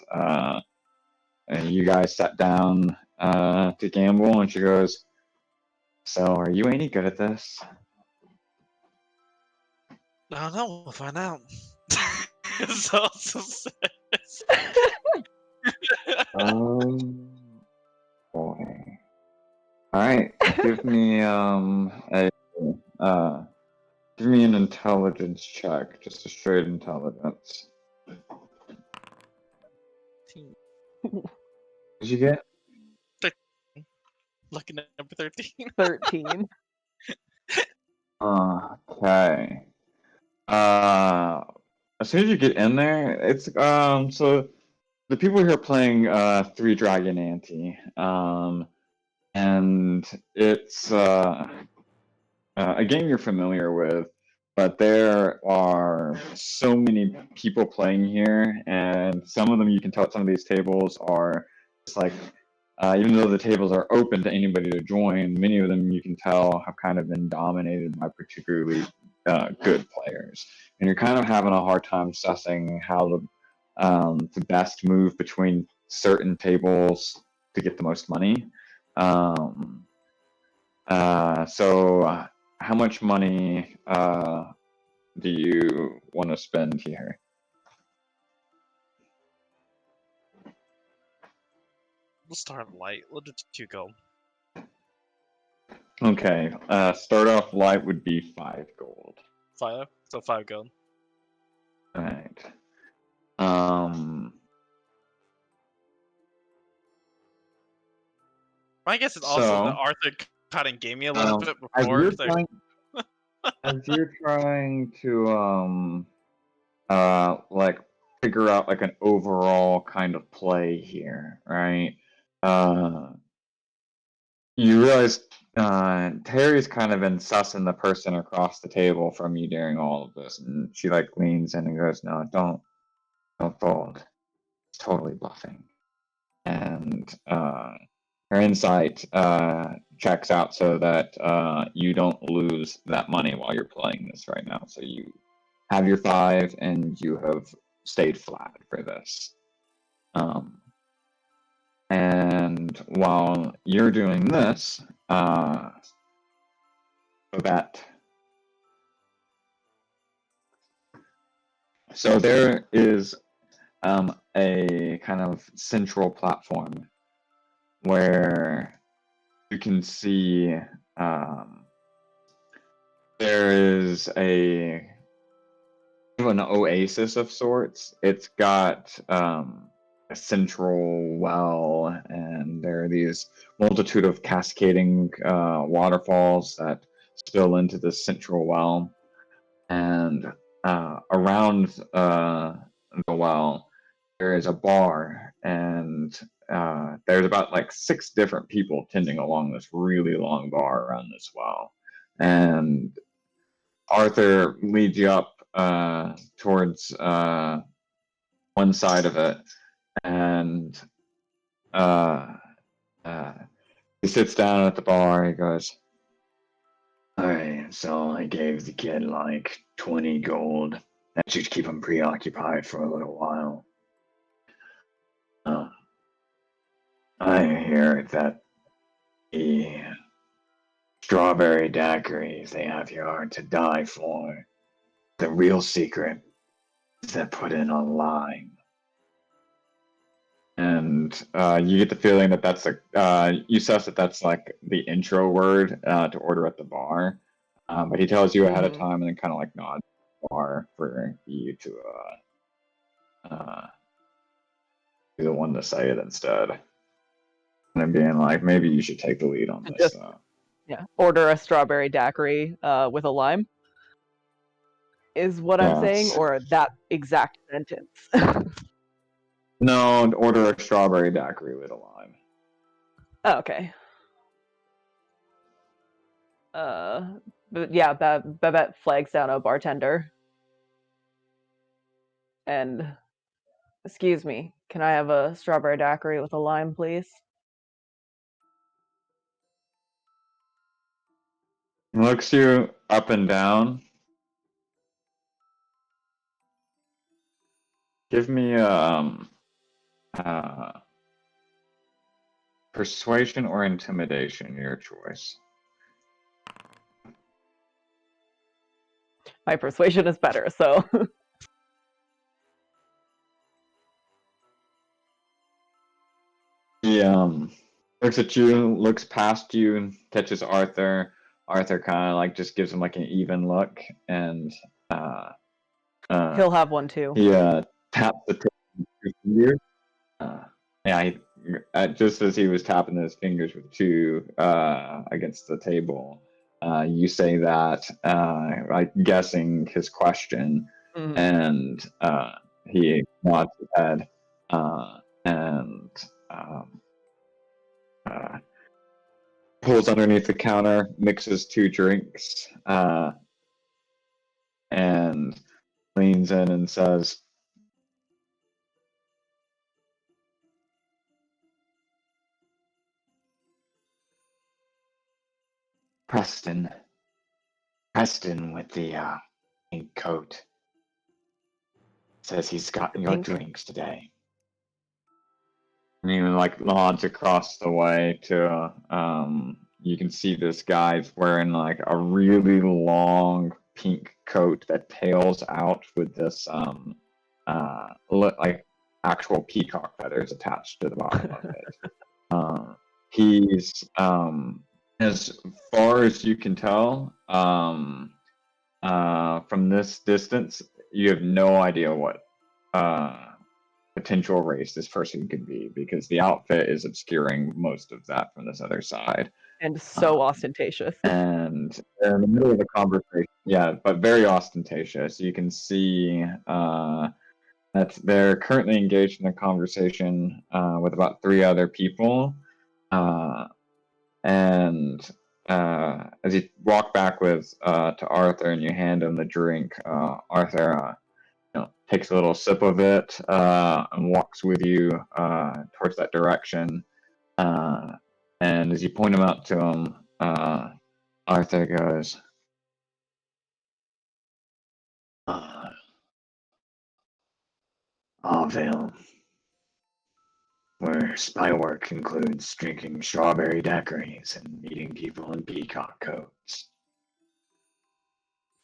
you guys sat down to gamble, and she goes, "So, are you any good at this?" No, no, we'll find out. It's also says. Boy. All right, give me give me an intelligence check, just a straight intelligence. What did you get? Lucky number 13. 13. Okay. As soon as you get in there, it's so the people here are playing Three Dragon Ante, and it's a game you're familiar with. but there are so many people playing here, and some of them you can tell at some of these tables are just like, even though the tables are open to anybody to join, many of them you can tell have kind of been dominated by particularly good players, and you're kind of having a hard time sussing how to best move between certain tables to get the most money. So how much money do you want to spend here? We'll start light. We'll do 2 gold. Okay, start off light would be 5 gold. 5? So 5 gold. Alright. I guess it's also that So, Arthur kind of gave me a little bit as before. you're So trying, as you're trying to like figure out like an overall kind of play here, right? You realize Terry's kind of been sussing the person across the table from you during all of this, and she like leans in and goes, "No, don't fold. It's totally bluffing." And her insight checks out so that you don't lose that money while you're playing this right now. So you have your 5, and you have stayed flat for this. And while you're doing this, Babette. So there is a kind of central platform where you can see there is an oasis of sorts. It's got a central well, and there are these multitude of cascading waterfalls that spill into the central well. And around the well, there is a bar, and there's about like 6 different people tending along this really long bar around this well. And Arthur leads you up towards one side of it, and uh, uh, he sits down at the bar. He goes, "Alright, so I gave the kid like 20 gold. That should keep him preoccupied for a little while. Uh, I hear that the strawberry daiquiris they have here are to die for. The real secret is they're put in a lime." And you get the feeling that that's you suss that that's like the intro word to order at the bar. But he tells you ahead of time and then kind of like nods the bar for you to be the one to say it instead. And being like, maybe you should take the lead on this. Yeah, order a strawberry daiquiri with a lime is what I'm saying, Yes. or that exact sentence. No, order a strawberry daiquiri with a lime. Oh, okay. But yeah, Babette flags down a bartender. And, excuse me, can I have a strawberry daiquiri with a lime, please? He looks you up and down. Give me persuasion or intimidation, your choice. My persuasion is better, so. He looks at you, looks past you, catches Arthur. Arthur kind of like just gives him like an even look, and He'll have one too. he taps the tip with 2 fingers. Yeah, just as he was tapping his fingers with 2 against the table, you say that, like guessing his question, and he nods his head and pulls underneath the counter, mixes 2 drinks, and leans in and says, Preston with the pink coat says he's got your Pink. drinks today. And he like nods across the way to you can see this guy's wearing like a really long pink coat that tails out with this like actual peacock feathers attached to the bottom of it. He's as far as you can tell, from this distance, you have no idea what potential race this person could be because the outfit is obscuring most of that from this other side. And so ostentatious. And they're in the middle of a conversation. Yeah, but very ostentatious. You can see that they're currently engaged in a conversation with about 3 other people. And as you walk back with to Arthur and you hand him the drink, Arthur takes a little sip of it and walks with you towards that direction. And as you point him out to him, Arthur goes, Arville, where spy work includes drinking strawberry daiquiris and meeting people in peacock coats.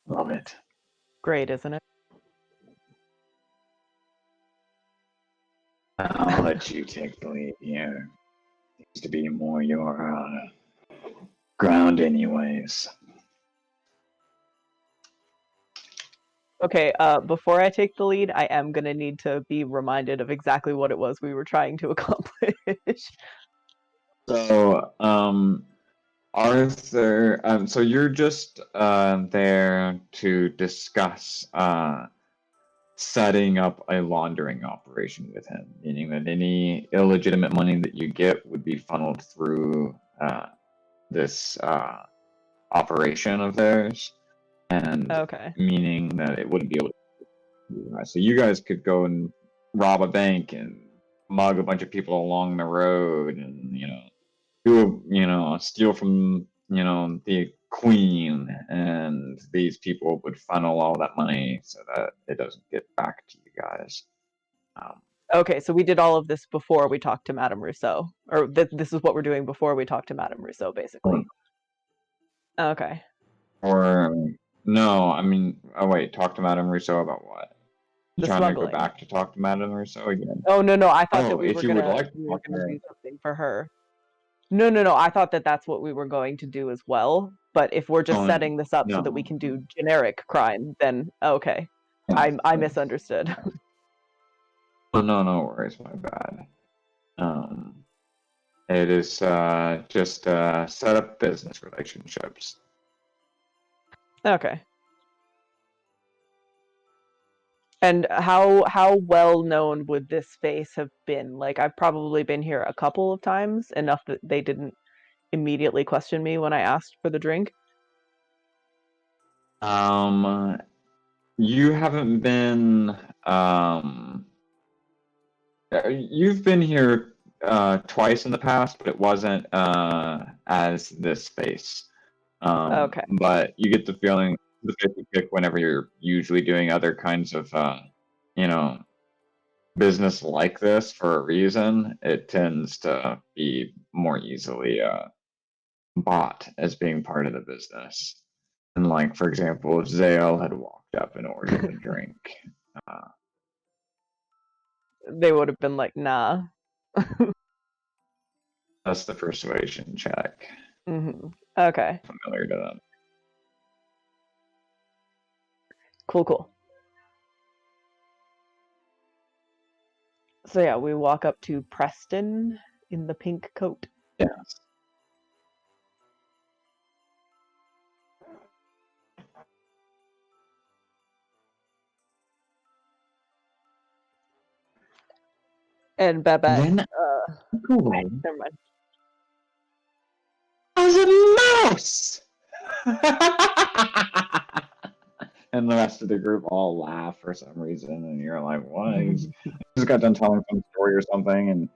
Love it. Great, isn't it? I'll let you take the lead here. Seems to be more your ground anyways. Okay, before I take the lead, I am gonna need to be reminded of exactly what it was we were trying to accomplish. So, Arthur, so you're just there to discuss setting up a laundering operation with him, meaning that any illegitimate money that you get would be funneled through this operation of theirs, and Okay. meaning that it wouldn't be able to. So you guys could go and rob a bank and mug a bunch of people along the road, and steal from the queen, and these people would funnel all that money so that it doesn't get back to you guys. Okay, so we did all of this before we talked to Madame Rousseau, or this is what we're doing before we talk to Madame Rousseau, basically. Okay. Or no, I mean, oh wait, talk to Madame Rousseau about what? You The trying to go smuggling. back to talk to Madame Rousseau again? Oh no, I thought that Oh, we if were you would gonna like to talk to her. do something for her. No, I thought that that's what we were going to do as well. But if we're just Oh, setting this up so that we no. can do generic crime, then okay, Yes, I yes. misunderstood. Oh, no worries, my bad. It is just set up business relationships. Okay. And how well known would this face have been? Like, I've probably been here a couple of times, enough that they didn't immediately question me when I asked for the drink. You haven't been you've been here twice in the past, but it wasn't as this face. Okay. But you get the feeling the face you pick whenever you're usually doing other kinds of business like this for a reason. It tends to be more easily bought as being part of the business. And like, for example, if Zale had walked up and ordered a drink, They would have been like, nah. that's the persuasion check. Okay. Familiar to them. Cool. So yeah, we walk up to Preston in the pink coat. Yes. And Babette. Then Never mind. as a mouse. and the rest of the group all laugh for some reason, and you're like, "What?" He's just got done telling some story or something, and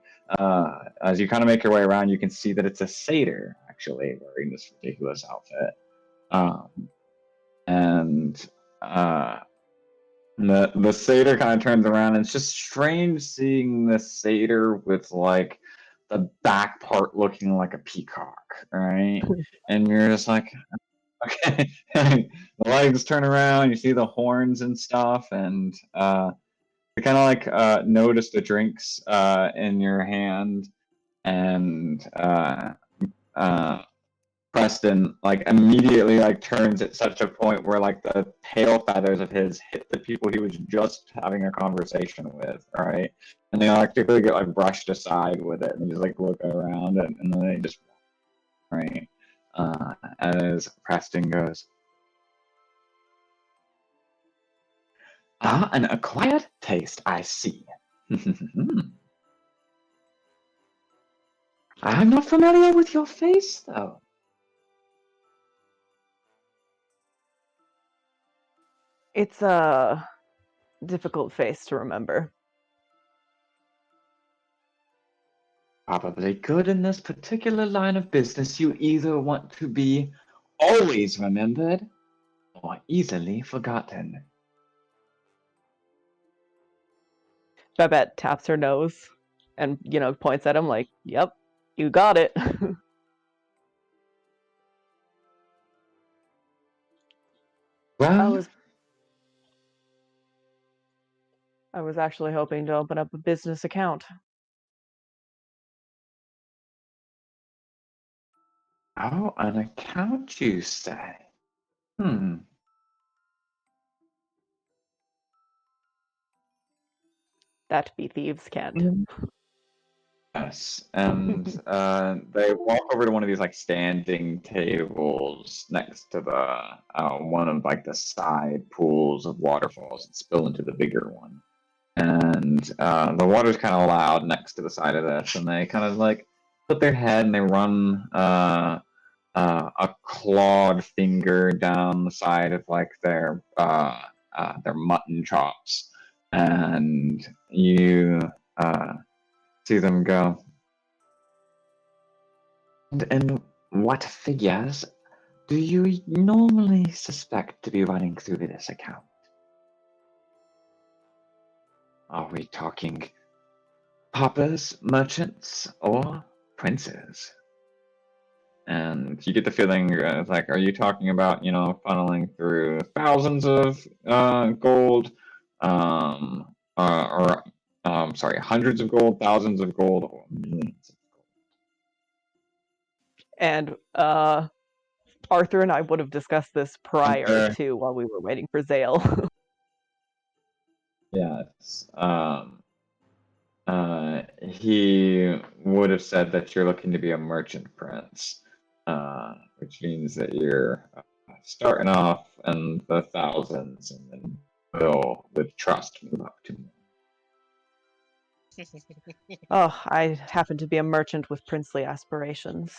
as you kind of make your way around, you can see that it's a satyr actually wearing this ridiculous outfit, and the satyr kind of turns around, and it's just strange seeing the satyr with like the back part looking like a peacock, right? And you're just like, okay. The legs turn around, you see the horns and stuff, and you kind of like notice the drinks in your hand, and Preston like immediately like turns at such a point where like the tail feathers of his hit the people he was just having a conversation with, right? And they like typically get like brushed aside with it, and you just like look around, and then they just right. As Preston goes, an acquired taste, I see. I'm not familiar with your face, though. It's a difficult face to remember. Probably good in this particular line of business. You either want to be always remembered or easily forgotten. Babette taps her nose and, points at him like, "Yep, you got it." Well, I was actually hoping to open up a business account. oh, an account, you say? That be thieves can't. Yes, and they walk over to one of these like standing tables next to the one of like the side pools of waterfalls that spill into the bigger one, and the water's kind of loud next to the side of this, and they kind of like put their head and they run a clawed finger down the side of like their mutton chops, and you see them go. And what figures do you normally suspect to be running through this account? Are we talking paupers, merchants, or princes? And you get the feeling like, are you talking about, funneling through thousands of gold, sorry, hundreds of gold, thousands of gold, or millions of And Arthur and I would have discussed this prior to while we were waiting for Zale. Yes. He would have said that you're looking to be a merchant prince, which means that you're starting off in the thousands and then will, with trust, move up to more. Oh, I happen to be a merchant with princely aspirations.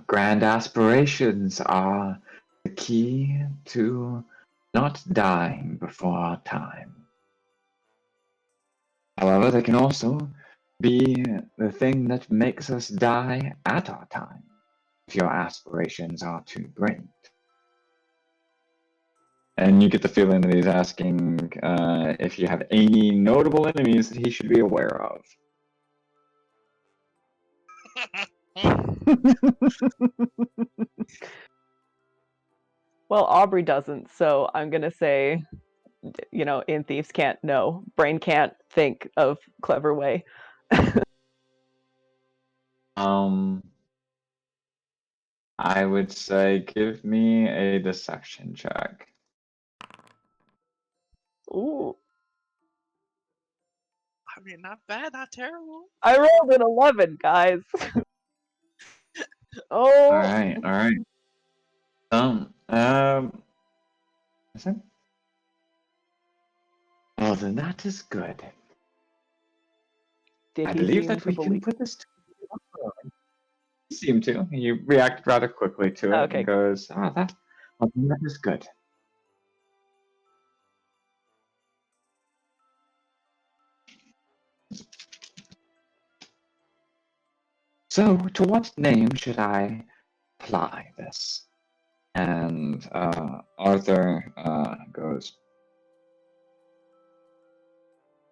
Grand aspirations are the key to not dying before our time. However, they can also be the thing that makes us die at our time, if your aspirations are too great. And you get the feeling that he's asking if you have any notable enemies that he should be aware of. Well, Aubrey doesn't, so I'm gonna say, in thieves can't know. Brain can't think of clever way. I would say give me a deception check. Ooh. I mean, not bad, not terrible. I rolled an 11, guys. Oh. All right. Well, then that is good. Did I he believe seem that to we can believe? put this to seem to. He reacted rather quickly to it Okay. and goes, that is good. So, to what name should I apply this? And Arthur goes,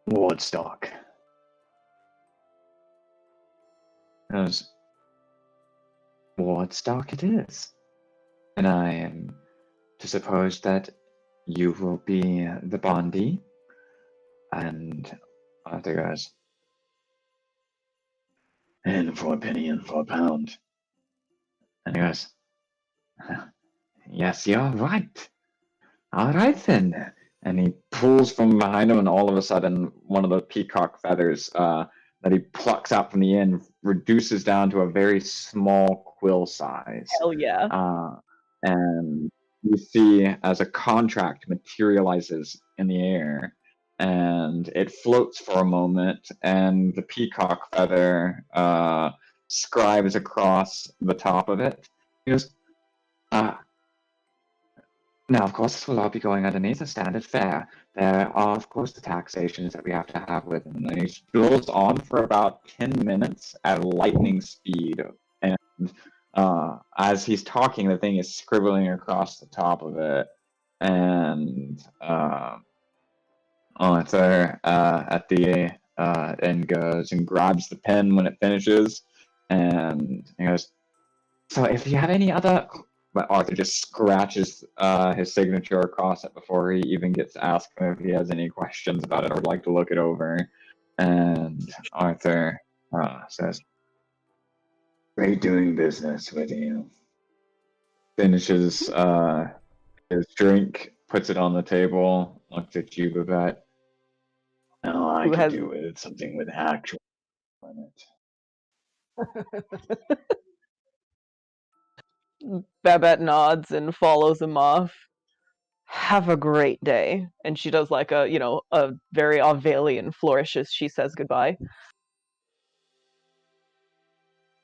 Woodstock. Goes, Woodstock it is. And I am to suppose that you will be the Bondi. And Arthur goes, and for a penny and for a pound. And he goes, yes, you're right. All right then. And he pulls from behind him, and all of a sudden, one of the peacock feathers that he plucks out from the end reduces down to a very small quill size. Hell yeah. And you see as a contract materializes in the air, and it floats for a moment, and the peacock feather scribes across the top of it. He goes, now, of course, this will all be going underneath a standard fare. There are, of course, the taxations that we have to have with him. And he strolls on for about 10 minutes at lightning speed. And as he's talking, the thing is scribbling across the top of it. And Arthur at the end goes and grabs the pen when it finishes. And he goes, so if you have any other... But Arthur just scratches his signature across it before he even gets asked if he has any questions about it or would like to look it over. And Arthur says, great doing business with you. Finishes his drink, puts it on the table, looks at you, Babette. Now I Who could has- do with something with actual in it. Babette nods and follows him off. Have a great day. And she does like a very Avalian flourish as she says goodbye.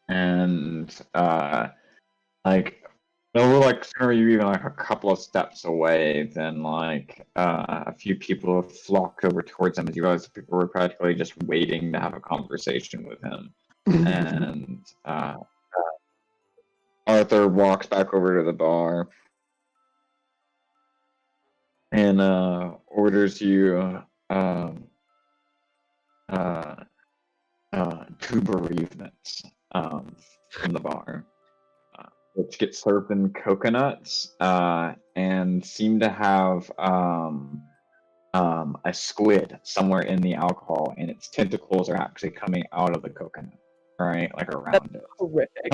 And sooner you even like a couple of steps away, then a few people have flocked over towards him as you guys were practically just waiting to have a conversation with him. And Arthur walks back over to the bar and orders you two bereavements from the bar, which get served in coconuts and seem to have a squid somewhere in the alcohol, and its tentacles are actually coming out of the coconut, right? Like around it. Horrific.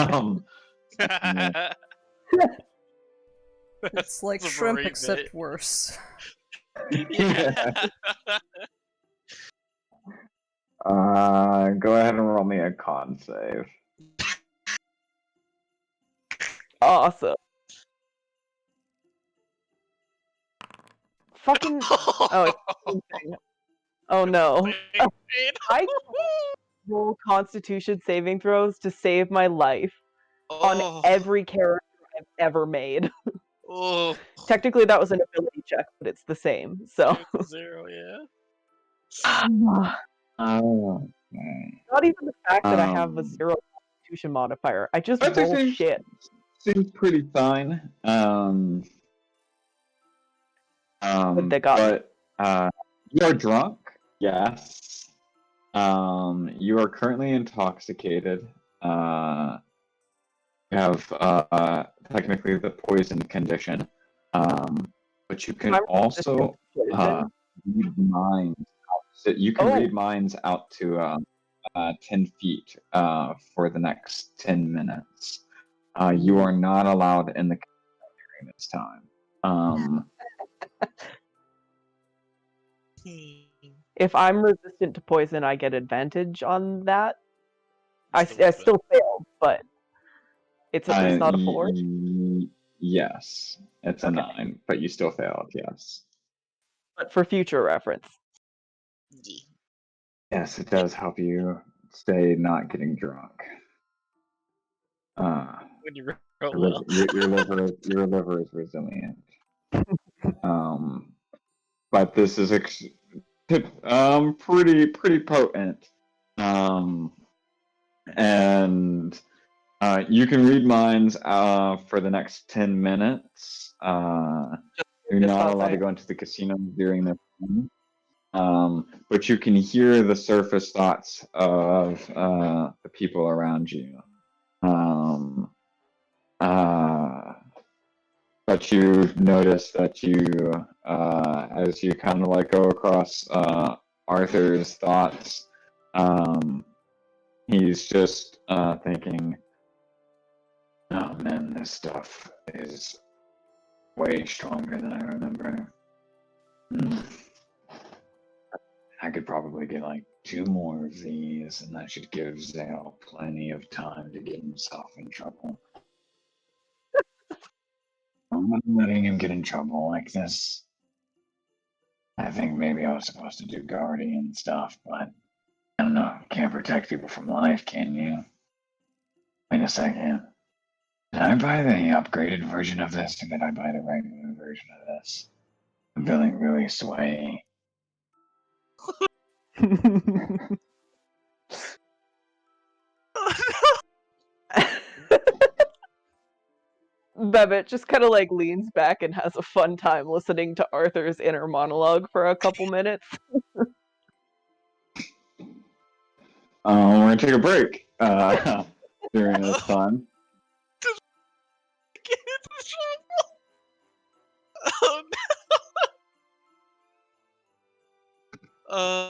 It's like It's a shrimp bereavement. except worse. Yeah. Go ahead and roll me a con save. Awesome. Fucking oh, it's oh no. I roll Constitution saving throws to save my life on every character I've ever made. Oh. Technically, that was an ability check, but it's the same. So 0, yeah. Oh. not even the fact that I have a 0 Constitution modifier. I just That roll seems- shit. Seems pretty fine. They got me. But you are drunk, yes. You are currently intoxicated. You have technically the poison condition. But you can I'm also poison. read minds. So you can Oh. read minds out to 10 feet for the next 10 minutes. You are not allowed in the during this time. If I'm resistant to poison, I get advantage on that. I still failed, but it's not a 4. Yes, it's a 9, but you still failed, yes. But for future reference. Yes, it does help you stay not getting drunk. When you roll your well. your liver is resilient. But this is pretty potent. And you can read minds for the next 10 minutes. You're not allowed to go into the casino during this time. But you can hear the surface thoughts of the people around you. But you notice that as you kind of like go across Arthur's thoughts, he's just thinking, oh man, this stuff is way stronger than I remember. I could probably get like 2 more of these, and that should give Zale plenty of time to get himself in trouble. I'm not letting him get in trouble like this. I think maybe I was supposed to do guardian stuff, but I don't know. Can't protect people from life, can you? Wait a second. Did I buy the upgraded version of this, or did I buy the regular version of this? I'm feeling really sway. Bevitt just kind of like leans back and has a fun time listening to Arthur's inner monologue for a couple minutes. We're gonna take a break during this time. Get into trouble. Oh no.